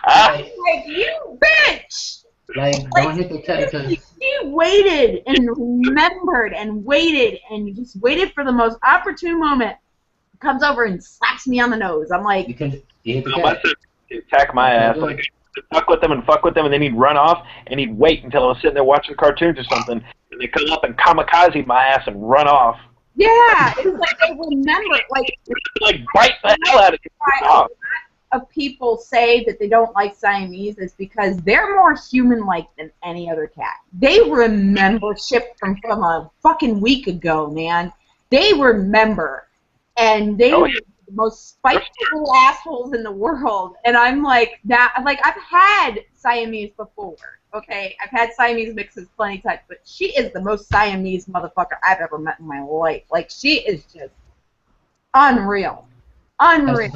Like, you bitch! like don't hit the cat because She waited and remembered and waited and just waited for the most opportune moment. Comes over and slaps me on the nose. I'm like, you hit the No, my cat. son would attack my ass. Like, fuck with them, and then he'd run off, and he'd wait until I was sitting there watching cartoons or something, and they'd come up and kamikaze my ass and run off. yeah, it's like they remember. Like, bite the hell out of you. A lot of people say that they don't like Siamese is because they're more human-like than any other cat. They remember shit from a fucking week ago, man. They remember. And they were the most spiteful little assholes in the world. And I'm like, I've had Siamese before, okay? I've had Siamese mixes plenty of times, but she is the most Siamese motherfucker I've ever met in my life. Like, she is just unreal. Unreal.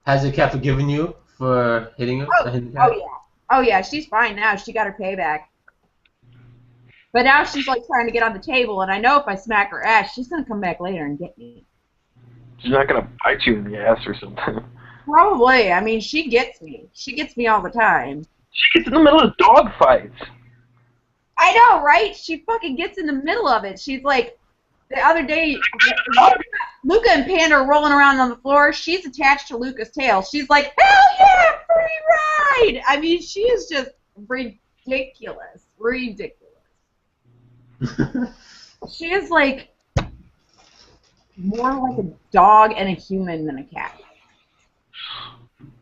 Has the cat forgiven you for hitting her? Oh yeah. Oh yeah, she's fine now. She got her payback. But now she's like trying to get on the table, and I know if I smack her ass, she's gonna come back later and get me. She's not going to bite you in the ass or something. Probably. I mean, she gets me. She gets me all the time. She gets in the middle of dog fights. I know, right? She fucking gets in the middle of it. She's like, the other day, Luca and Panda are rolling around on the floor. She's attached to Luca's tail. She's like, hell yeah, free ride! I mean, she is just ridiculous. Ridiculous. She is like more like a dog and a human than a cat.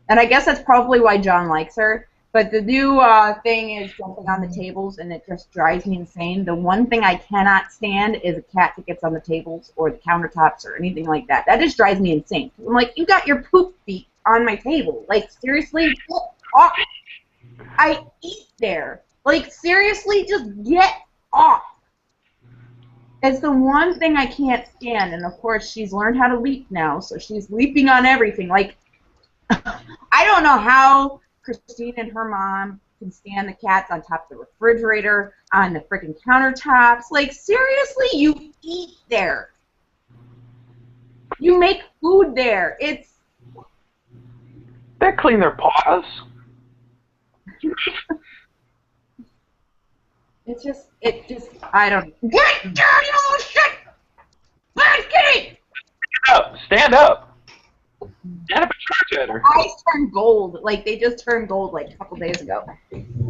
And I guess that's probably why John likes her. But the new thing is jumping on the tables, and it just drives me insane. The one thing I cannot stand is a cat that gets on the tables or the countertops or anything like that. That just drives me insane. I'm like, you got your poop feet on my table. Like, seriously, get off. I eat there. Like, seriously, just get off. It's the one thing I can't stand, and of course she's learned how to leap now, so she's leaping on everything. Like, I don't know how Christine and her mom can stand the cats on top of the refrigerator, on the freaking countertops. Like, seriously, you eat there. You make food there. It's... They clean their paws. It just, I don't... Get down, you little shit! Bad kitty! Stand up! Stand up and charge at her. Eyes turned gold. Like, they just turned gold like a couple days ago.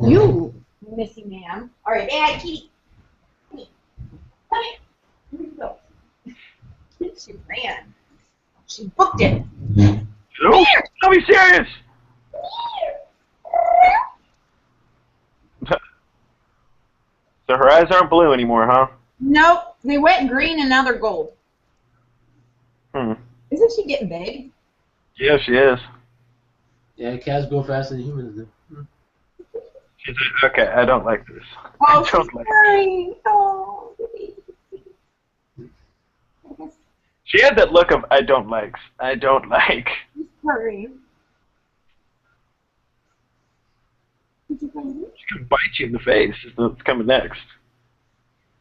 You, Missy ma'am, are a bad kitty. Come here. Come here. Here you go. She ran. She booked it. No, don't be serious! So her eyes aren't blue anymore, huh? Nope. They went green and now they're gold. Hmm. Isn't she getting big? Yeah, she is. Yeah, cats grow faster than humans do. She's okay, I don't like this. Oh, I she's don't like crying. Oh, She had that look of I don't like. She's purring. Did you find it? She could bite you in the face. Is what's coming next.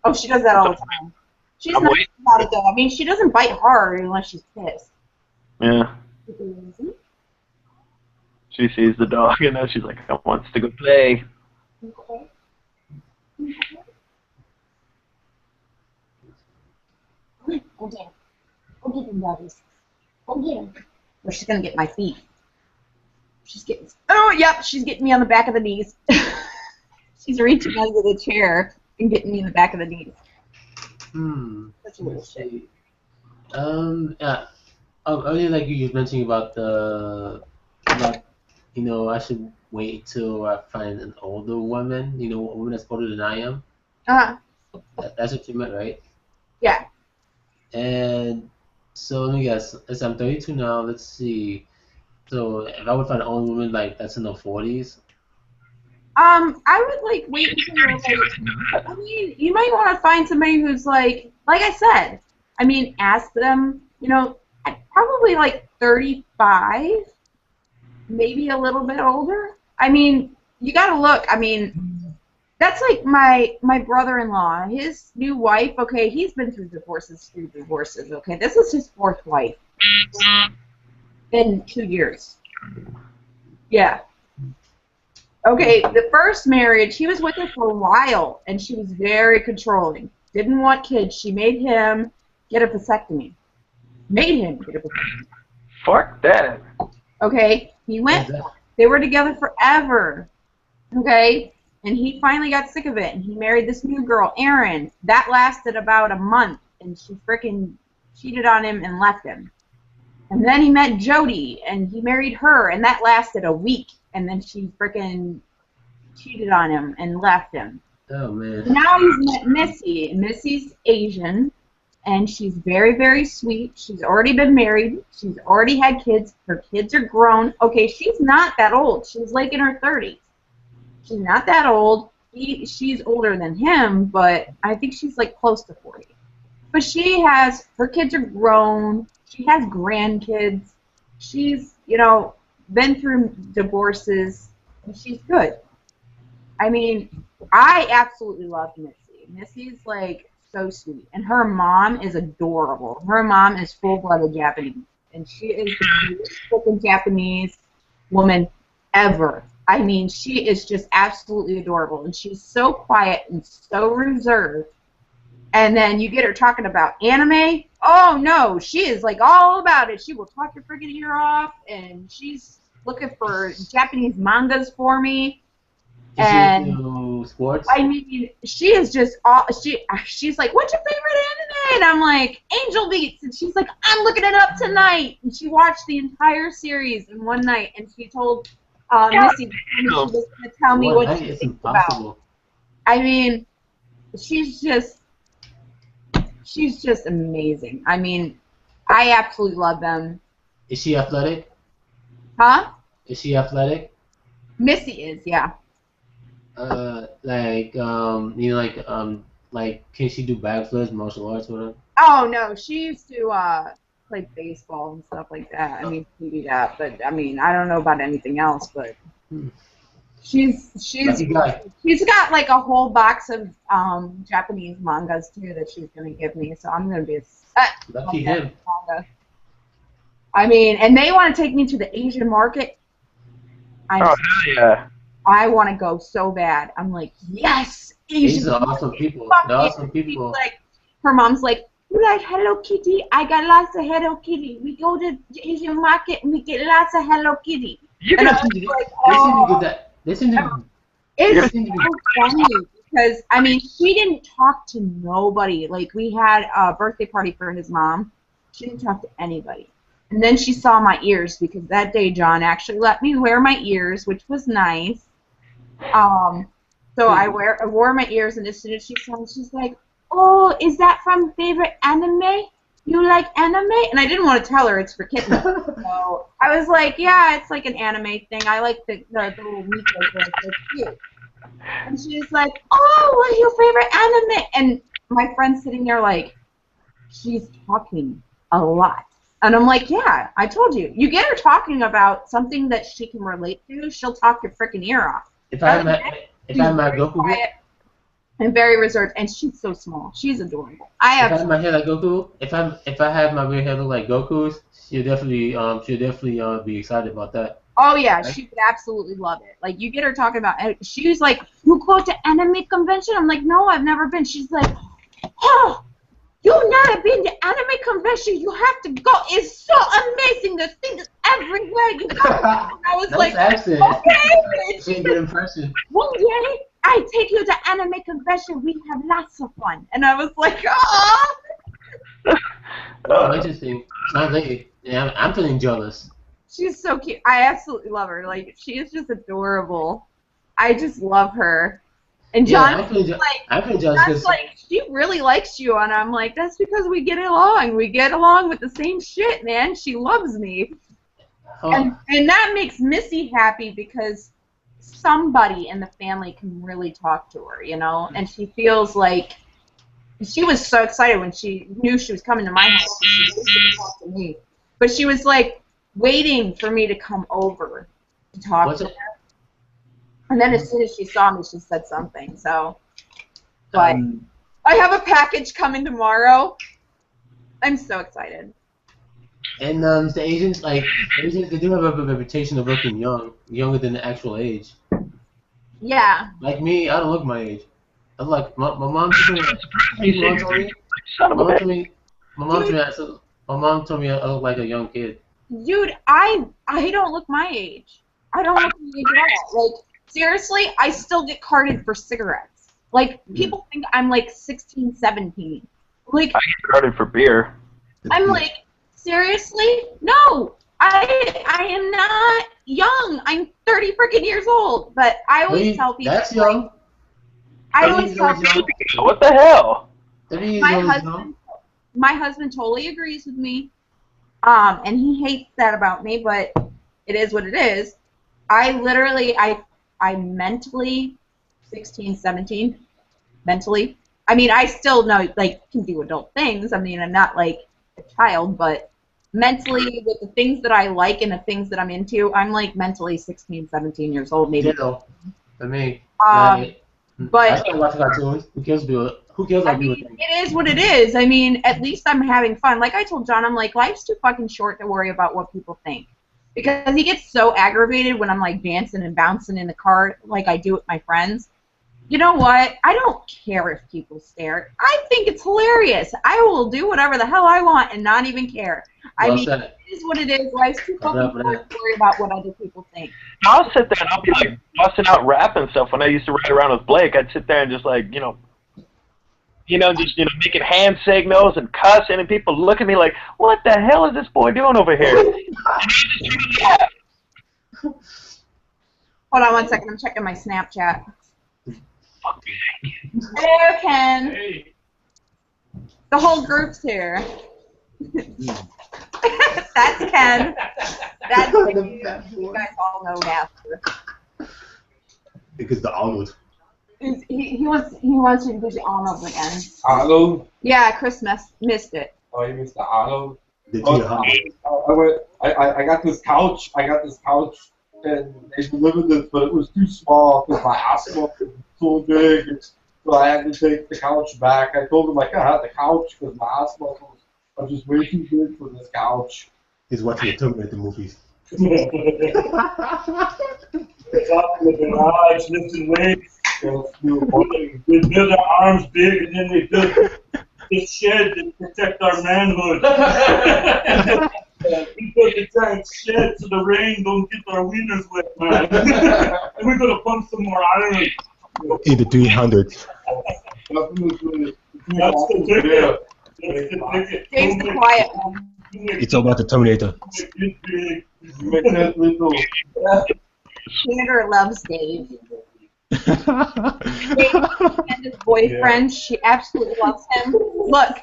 Oh, she does that all the time. She's I'm nice waiting. about it though. I mean, she doesn't bite hard unless she's pissed. Yeah. She sees the dog and then she's like, I wants to go play. Okay. Go get him. Go get him, doggies. Go get him. Or she's gonna get my feet. She's getting. Oh, yep. She's getting me on the back of the knees. She's reaching under the chair and getting me in the back of the knees. Such a little shit. Yeah. Earlier, like you were mentioning about I should wait till I find an older woman, a woman that's older than I am. That's what you meant, right? Yeah. And so let me guess. I'm 32 now. Let's see. So if I would find an older woman like that's in the 40s. I would like wait until you're like. I mean, you might want to find somebody who's like I said. I mean, ask them. Probably like 35, maybe a little bit older. I mean, you gotta look. I mean, that's like my brother-in-law. His new wife. Okay, he's been through divorces. Okay, this is his fourth wife in 2 years. Yeah. Okay, the first marriage, he was with her for a while, and she was very controlling. Didn't want kids. She made him get a vasectomy. Fuck that. Okay, he went. They were together forever. Okay, and he finally got sick of it, and he married this new girl, Erin. That lasted about a month, and she freaking cheated on him and left him. And then he met Jody, and he married her, and that lasted a week, and then she freaking cheated on him and left him. Oh man. Now he's met Missy, and Missy's Asian. And she's very, very sweet. She's already been married. She's already had kids. Her kids are grown. Okay, she's not that old. She's like in her 30s. She's not that old. She's older than him, but I think she's like close to 40. But her kids are grown. She has grandkids. She's, been through divorces. And she's good. I mean, I absolutely love Missy. Missy's like so sweet, and her mom is adorable. Her mom is full-blooded Japanese, and she is the cutest freaking Japanese woman ever. I mean, she is just absolutely adorable, and she's so quiet and so reserved. And then you get her talking about anime. Oh no, she is like all about it. She will talk your freaking ear off, and she's looking for Japanese mangas for me. And sports? I mean, she is just she's like, what's your favorite anime? And I'm like, Angel Beats. And she's like, I'm looking it up tonight. And she watched the entire series in one night, and she told Missy she was going to tell me what she thinks about. I mean, she's just amazing. I mean, I absolutely love them. Is she athletic? Huh? Is she athletic? Missy is, yeah. Can she do backflips, martial arts, whatever? Oh no, she used to play baseball and stuff like that. I mean, she do that, but I mean, I don't know about anything else. But she's got like a whole box of Japanese mangas too that she's gonna give me. So I'm gonna be lucky him. Manga. I mean, and they want to take me to the Asian market. Yeah. I want to go so bad. I'm like, yes, Asian. These are awesome people. They're awesome people. Like, her mom's like, you like Hello Kitty? I got lots of Hello Kitty. We go to the Asian market and we get lots of Hello Kitty. You and can it's so funny because, I mean, she didn't talk to nobody. Like, we had a birthday party for his mom. She didn't talk to anybody. And then she saw my ears because that day John actually let me wear my ears, which was nice. So I wore my ears, and as soon as she saw me, she's like, oh, is that from favorite anime? You like anime? And I didn't want to tell her it's for kittens. So I was like, yeah, it's like an anime thing. I like the little Mikos. They're cute. And she's like, oh, what is your favorite anime? And my friend's sitting there like, she's talking a lot. And I'm like, yeah, I told you. You get her talking about something that she can relate to, she'll talk your freaking ear off. If I had my Goku, quiet and very reserved, and she's so small. She's adorable. if I had my hair like Goku, if I had my weird hair look like Goku's, she'll definitely be excited about that. Oh yeah, she would absolutely love it. Like you get her talking about, she was like, "You go to anime convention?" I'm like, "No, I've never been." She's like, "Oh, you've never been to anime convention? You have to go. It's so amazing. There's things everywhere. You go." And I was like, accent. "Okay." She a good impression. One day I take you to anime convention. We have lots of fun. And I was like, "Oh." Oh, interesting. Sounds like yeah, I'm feeling jealous. She's so cute. I absolutely love her. Like, she is just adorable. I just love her. And John, I feel jealous that's like, she really likes you. And I'm like, that's because we get along. We get along with the same shit, man. She loves me. And that makes Missy happy because somebody in the family can really talk to her, you know? And she feels like, she was so excited when she knew she was coming to my house. She was to talk to me. But she was like, waiting for me to come over to talk to her. And then as soon as she saw me, she said something. So, but I have a package coming tomorrow. I'm so excited. And the Asians, they do have a reputation of looking younger than the actual age. Yeah. Like me, I don't look my age. I'm like my mom told me. My mom told me I look like a young kid. Dude, I don't look my age. I don't look my age at all. Like, seriously, I still get carded for cigarettes. Like, people think I'm like 16, 17. Like, I get carded for beer. I'm like, seriously? No, I am not young. I'm 30 freaking years old. But I always tell people. That's young. Like, I always tell people. What the hell? My husband totally agrees with me. And he hates that about me, but it is what it is. I mentally, 16, 17, mentally. I mean, I still know, like, can do adult things. I mean, I'm not, like, a child, but mentally, with the things that I like and the things that I'm into, I'm, like, mentally 16, 17 years old, maybe. For me. But I started watching cartoons. Who cares about people? It is what it is. I mean, at least I'm having fun. Like I told John, I'm like, life's too fucking short to worry about what people think. Because he gets so aggravated when I'm like dancing and bouncing in the car like I do with my friends. You know what? I don't care if people stare. I think it's hilarious. I will do whatever the hell I want and not even care. I mean, it is what it is. Life's too fucking short to worry about what other people think. I'll sit there and I'll be like busting out rap and stuff. When I used to ride around with Blake, I'd sit there and just like, just making hand signals and cussing, and people look at me like, what the hell is this boy doing over here? Hold on one second. I'm checking my Snapchat. Hello, Ken. Hey. The whole group's here. That's Ken. That's you. You guys all know that. Because the Arnold. He wants you to do the Arnold again. Arnold? Yeah, Chris missed it. Oh, you missed the Arnold? I got this couch. And they delivered it, but it was too small because my asthma was so big. So I had to take the couch back. I told him I can't have the couch because my asthma was just way too big for this couch. He's watching the Terminator movies. It's up in the garage, lifting weights. They build our arms big, and then they build this shed to protect our manhood. We built a giant shed so the rain don't get our wieners wet, man. And we're gonna pump some more iron. In the 300s. That's the ticket. Dave's the quiet one. It's all about the Terminator. Sandra loves Dave. Dave and his boyfriend, she absolutely loves him. Look,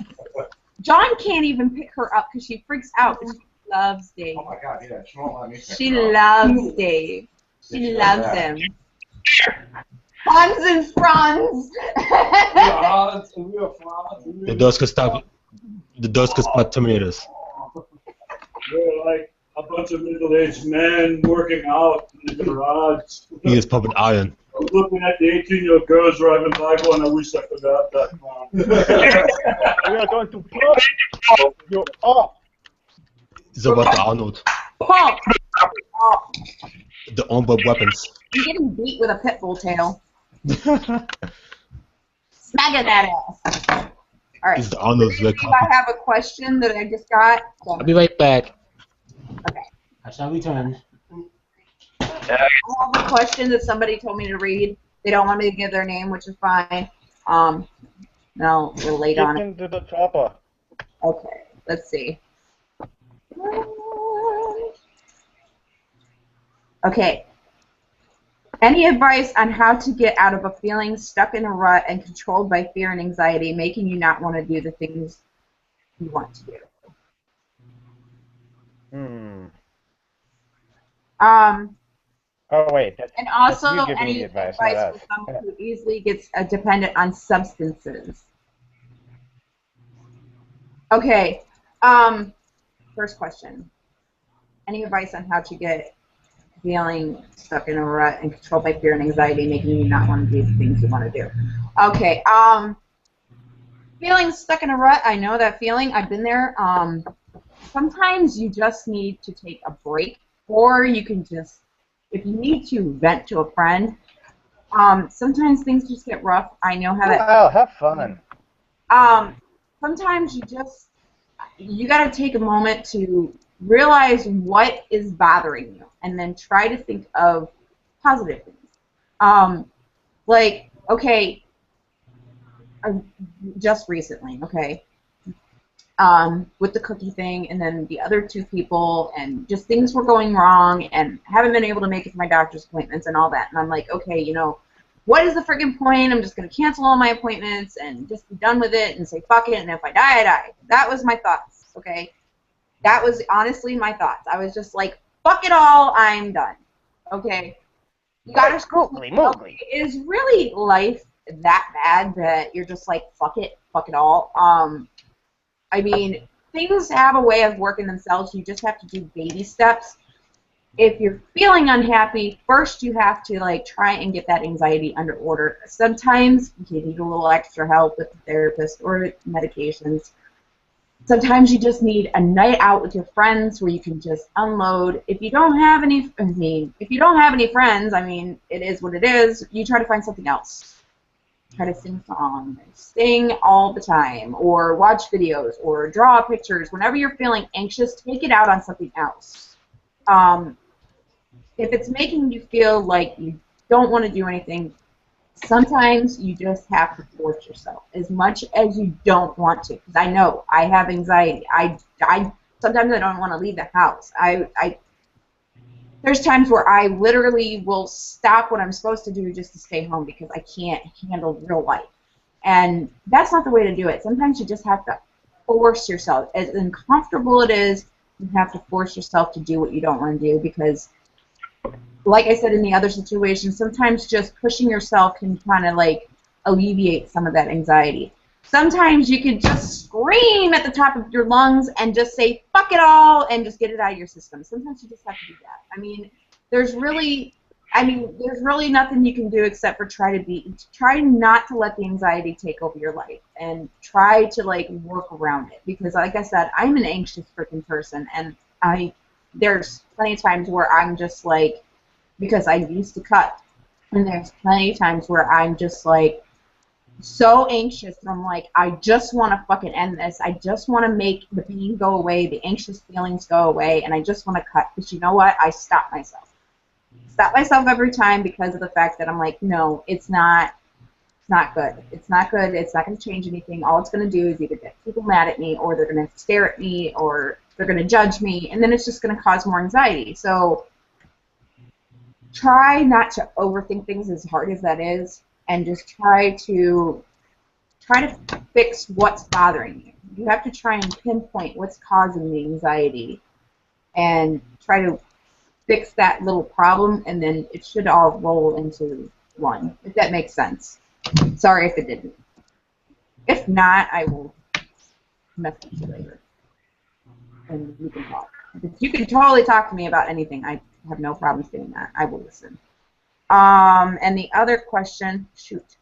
John can't even pick her up because she freaks out, but she loves Dave. Oh my God, yeah, she won't let me pick She her up. loves Dave. She loves him. Hans and Franz. The doors could stop. The doors could spot Terminators. We're like a bunch of middle-aged men working out in the garage. He is pumping iron. I was looking at the 18-year-old girls driving by going, I wish I forgot that, Mom. We are going to pump you up. It's about the Arnold. Pump! The onboard weapons. I'm getting beat with a pit bull tail. Smack at that ass. All right. It's the Arnold's red I carpet. have a question that I just got. So, I'll be right back. okay. I shall return. I have a question that somebody told me to read. They don't want me to give their name, which is fine. No, we're late on it. Into the chopper. Okay, let's see. Okay. Any advice on how to get out of a feeling stuck in a rut and controlled by fear and anxiety, making you not want to do the things you want to do? Oh wait. And also, you give me any the advice advice, for not us. someone who easily gets dependent on substances. Okay. First question. Any advice on how to get feeling stuck in a rut and controlled by fear and anxiety, making you not want to do the things you want to do? Okay. Feeling stuck in a rut. I know that feeling. I've been there. Sometimes you just need to take a break, or you can just, if you need to vent to a friend. Sometimes things just get rough. I know how that. Wow, have fun. Sometimes you got to take a moment to realize what is bothering you, and then try to think of positive things. Like, okay, just recently, okay, with the cookie thing, and then the other two people, and just things were going wrong, and haven't been able to make it to my doctor's appointments and all that. And I'm like, okay, you know, what is the freaking point? I'm just going to cancel all my appointments and just be done with it and say fuck it, and if I die, I die. That was my thoughts, okay? That was honestly my thoughts. I was just like, fuck it all, I'm done. Okay? You gotta Mowgli. Is really life that bad that you're just like, fuck it all? I mean, things have a way of working themselves. You just have to do baby steps. If you're feeling unhappy, first you have to like try and get that anxiety under order. Sometimes you need a little extra help with a therapist or medications. Sometimes you just need a night out with your friends where you can just unload. If you don't have any, friends, I mean, it is what it is. You try to find something else. Try to sing songs, sing all the time, or watch videos, or draw pictures. Whenever you're feeling anxious, take it out on something else. If it's making you feel like you don't want to do anything, sometimes you just have to force yourself as much as you don't want to. Because I know I have anxiety. I sometimes I don't want to leave the house. There's times where I literally will stop what I'm supposed to do just to stay home because I can't handle real life. And that's not the way to do it. Sometimes you just have to force yourself. As uncomfortable it is, you have to force yourself to do what you don't want to do because, like I said in the other situation, sometimes just pushing yourself can kind of like alleviate some of that anxiety. Sometimes you can just scream at the top of your lungs and just say, fuck it all, and just get it out of your system. Sometimes you just have to do that. I mean, there's really nothing you can do except for try not to let the anxiety take over your life and try to like work around it. Because like I said, I'm an anxious freaking person, and there's plenty of times where I'm just like, because I used to cut, and there's plenty of times where I'm just like so anxious and I'm like, I just want to fucking end this. I just want to make the pain go away, the anxious feelings go away, and I just want to cut. Because you know what? I stop myself. Stop myself every time because of the fact that I'm like, no, it's not good. It's not good. It's not going to change anything. All it's going to do is either get people mad at me, or they're going to stare at me, or they're going to judge me, and then it's just going to cause more anxiety. So try not to overthink things as hard as that is, and just try to fix what's bothering you. You have to try and pinpoint what's causing the anxiety and try to fix that little problem, and then it should all roll into one, if that makes sense. Sorry if it didn't. If not, I will message you later, and we can talk. But you can totally talk to me about anything. I have no problems doing that. I will listen. And the other question, shoot.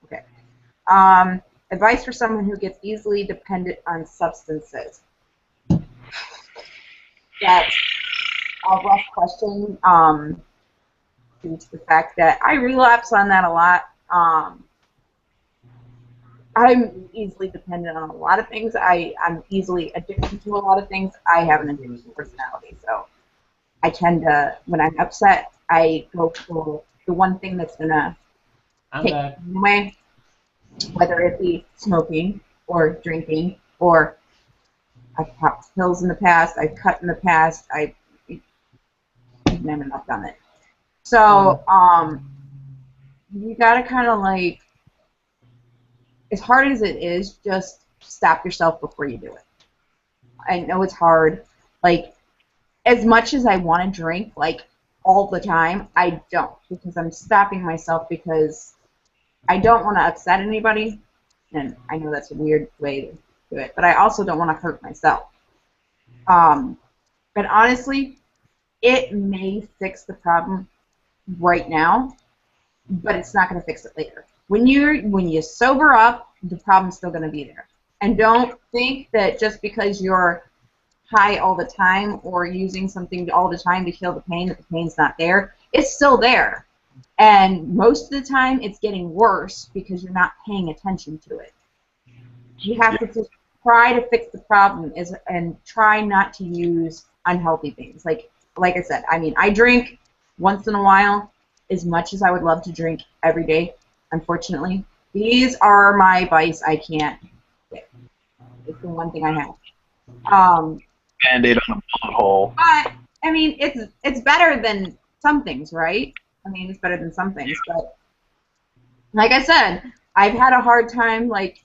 Okay. Advice for someone who gets easily dependent on substances. That's a rough question. Due to the fact that I relapse on that a lot. I'm easily dependent on a lot of things. I'm easily addicted to a lot of things. I have an addictive personality, so I tend to, when I'm upset, I go for the one thing that's gonna take me away, whether it be smoking or drinking, or I've popped pills in the past, I've cut in the past, I've never not done it. So you gotta kind of like, as hard as it is, just stop yourself before you do it. I know it's hard. Like, as much as I want to drink, like, all the time, I don't, because I'm stopping myself because I don't want to upset anybody, and I know that's a weird way to do it, but I also don't want to hurt myself. But honestly, it may fix the problem right now, but it's not going to fix it later. When you sober up, the problem's still going to be there. And don't think that just because you're high all the time or using something all the time to heal the pain, that the pain's not there. It's still there. And most of the time, it's getting worse because you're not paying attention to it. You have to just try to fix the problem and try not to use unhealthy things. Like I said, I mean, I drink once in a while as much as I would love to drink every day, unfortunately. These are my vice I can't get. It's the one thing I have. Band-Aid on a bullet hole. But, I mean, it's better than some things, right? I mean, it's better than some things, but like I said, I've had a hard time, like,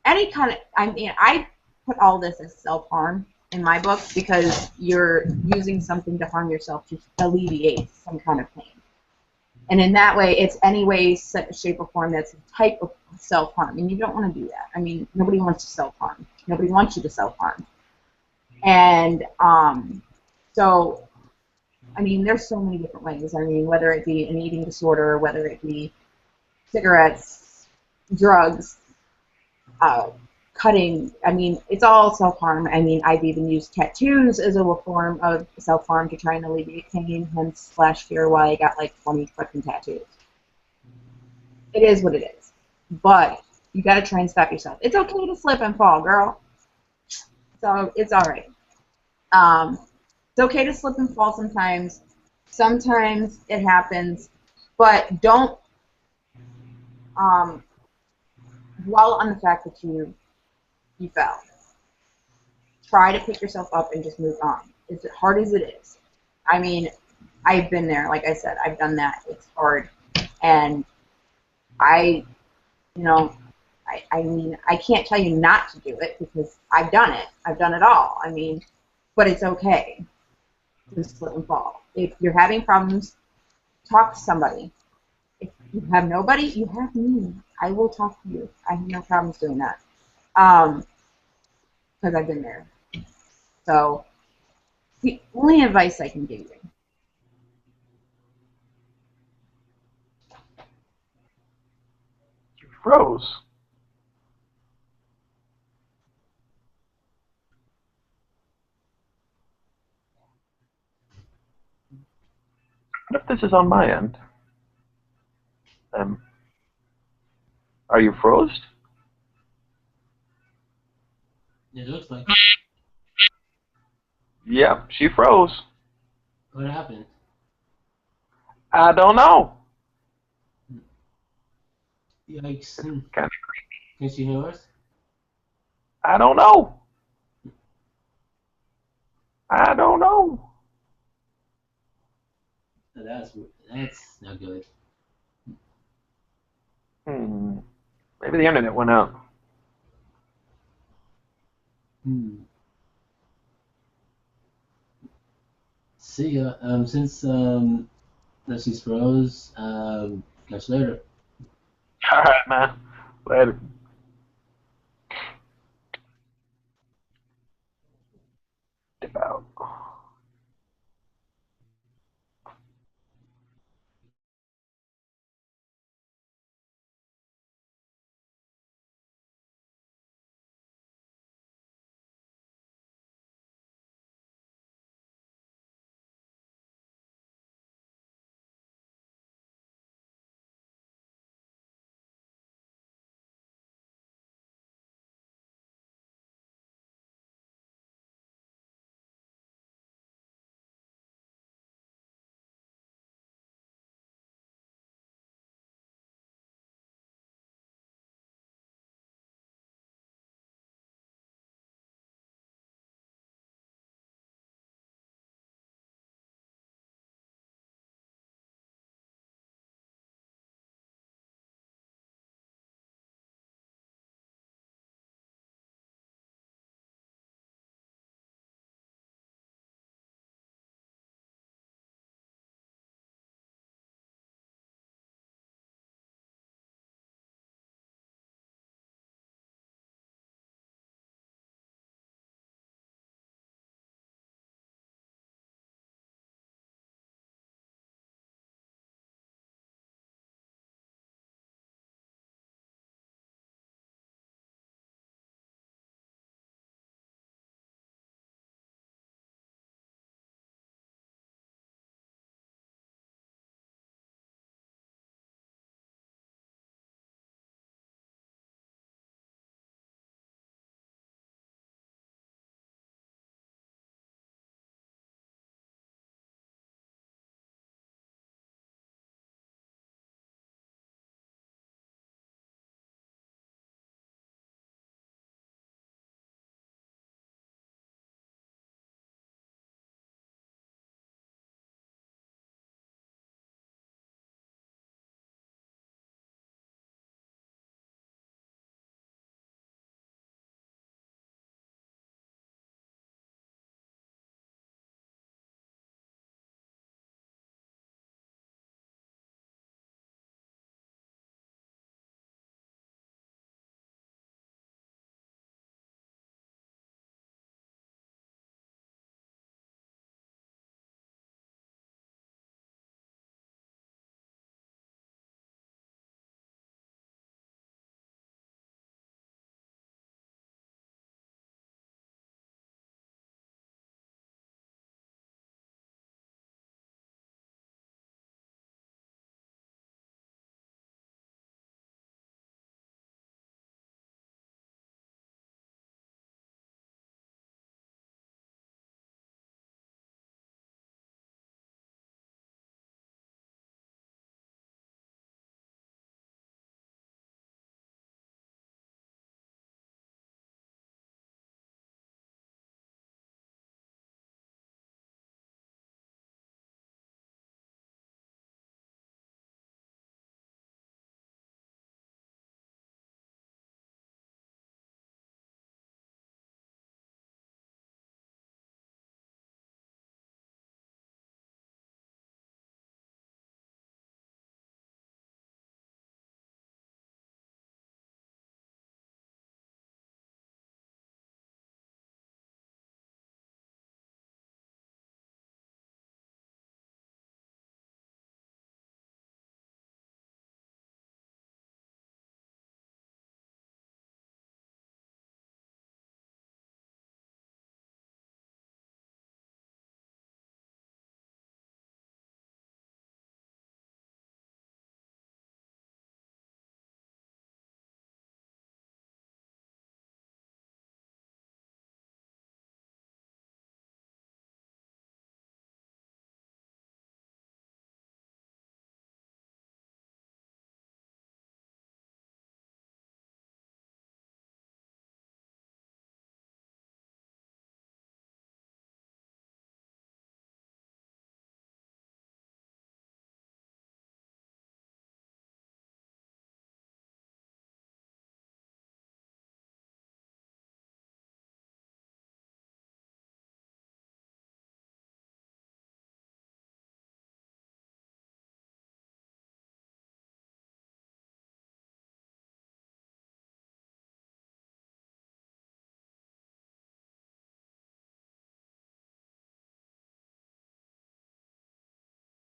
any kind of, I mean, I put all this as self-harm in my book because you're using something to harm yourself to alleviate some kind of pain. And in that way, it's any way, shape, or form that's a type of self-harm, and you don't want to do that. I mean, nobody wants to self-harm. Nobody wants you to self-harm. And so, I mean, there's so many different ways. I mean, whether it be an eating disorder, whether it be cigarettes, drugs, cutting, I mean, it's all self-harm. I mean, I've even used tattoos as a form of self-harm to try and alleviate pain, hence /fear why I got like 20 fucking tattoos. It is what it is. But you gotta try and stop yourself. It's okay to slip and fall, girl. So it's alright. It's okay to slip and fall sometimes. Sometimes it happens. But don't dwell on the fact that you fell. Try to pick yourself up and just move on. As hard as it is. I mean, I've been there. Like I said, I've done that. It's hard. And I mean, I can't tell you not to do it because I've done it. I've done it all. I mean, but it's okay to slip and fall. If you're having problems, talk to somebody. If you have nobody, you have me. I will talk to you. I have no problems doing that. Because I've been there. So, the only advice I can give you. You froze. What if this is on my end? Are you froze? It looks like. Yeah, she froze. What happened? I don't know. Yikes. Kind of creepy. Can she hear us? I don't know. I don't know. That's not good. Maybe the internet went out. See ya. Since that she's froze, catch you later. All right, man. Later.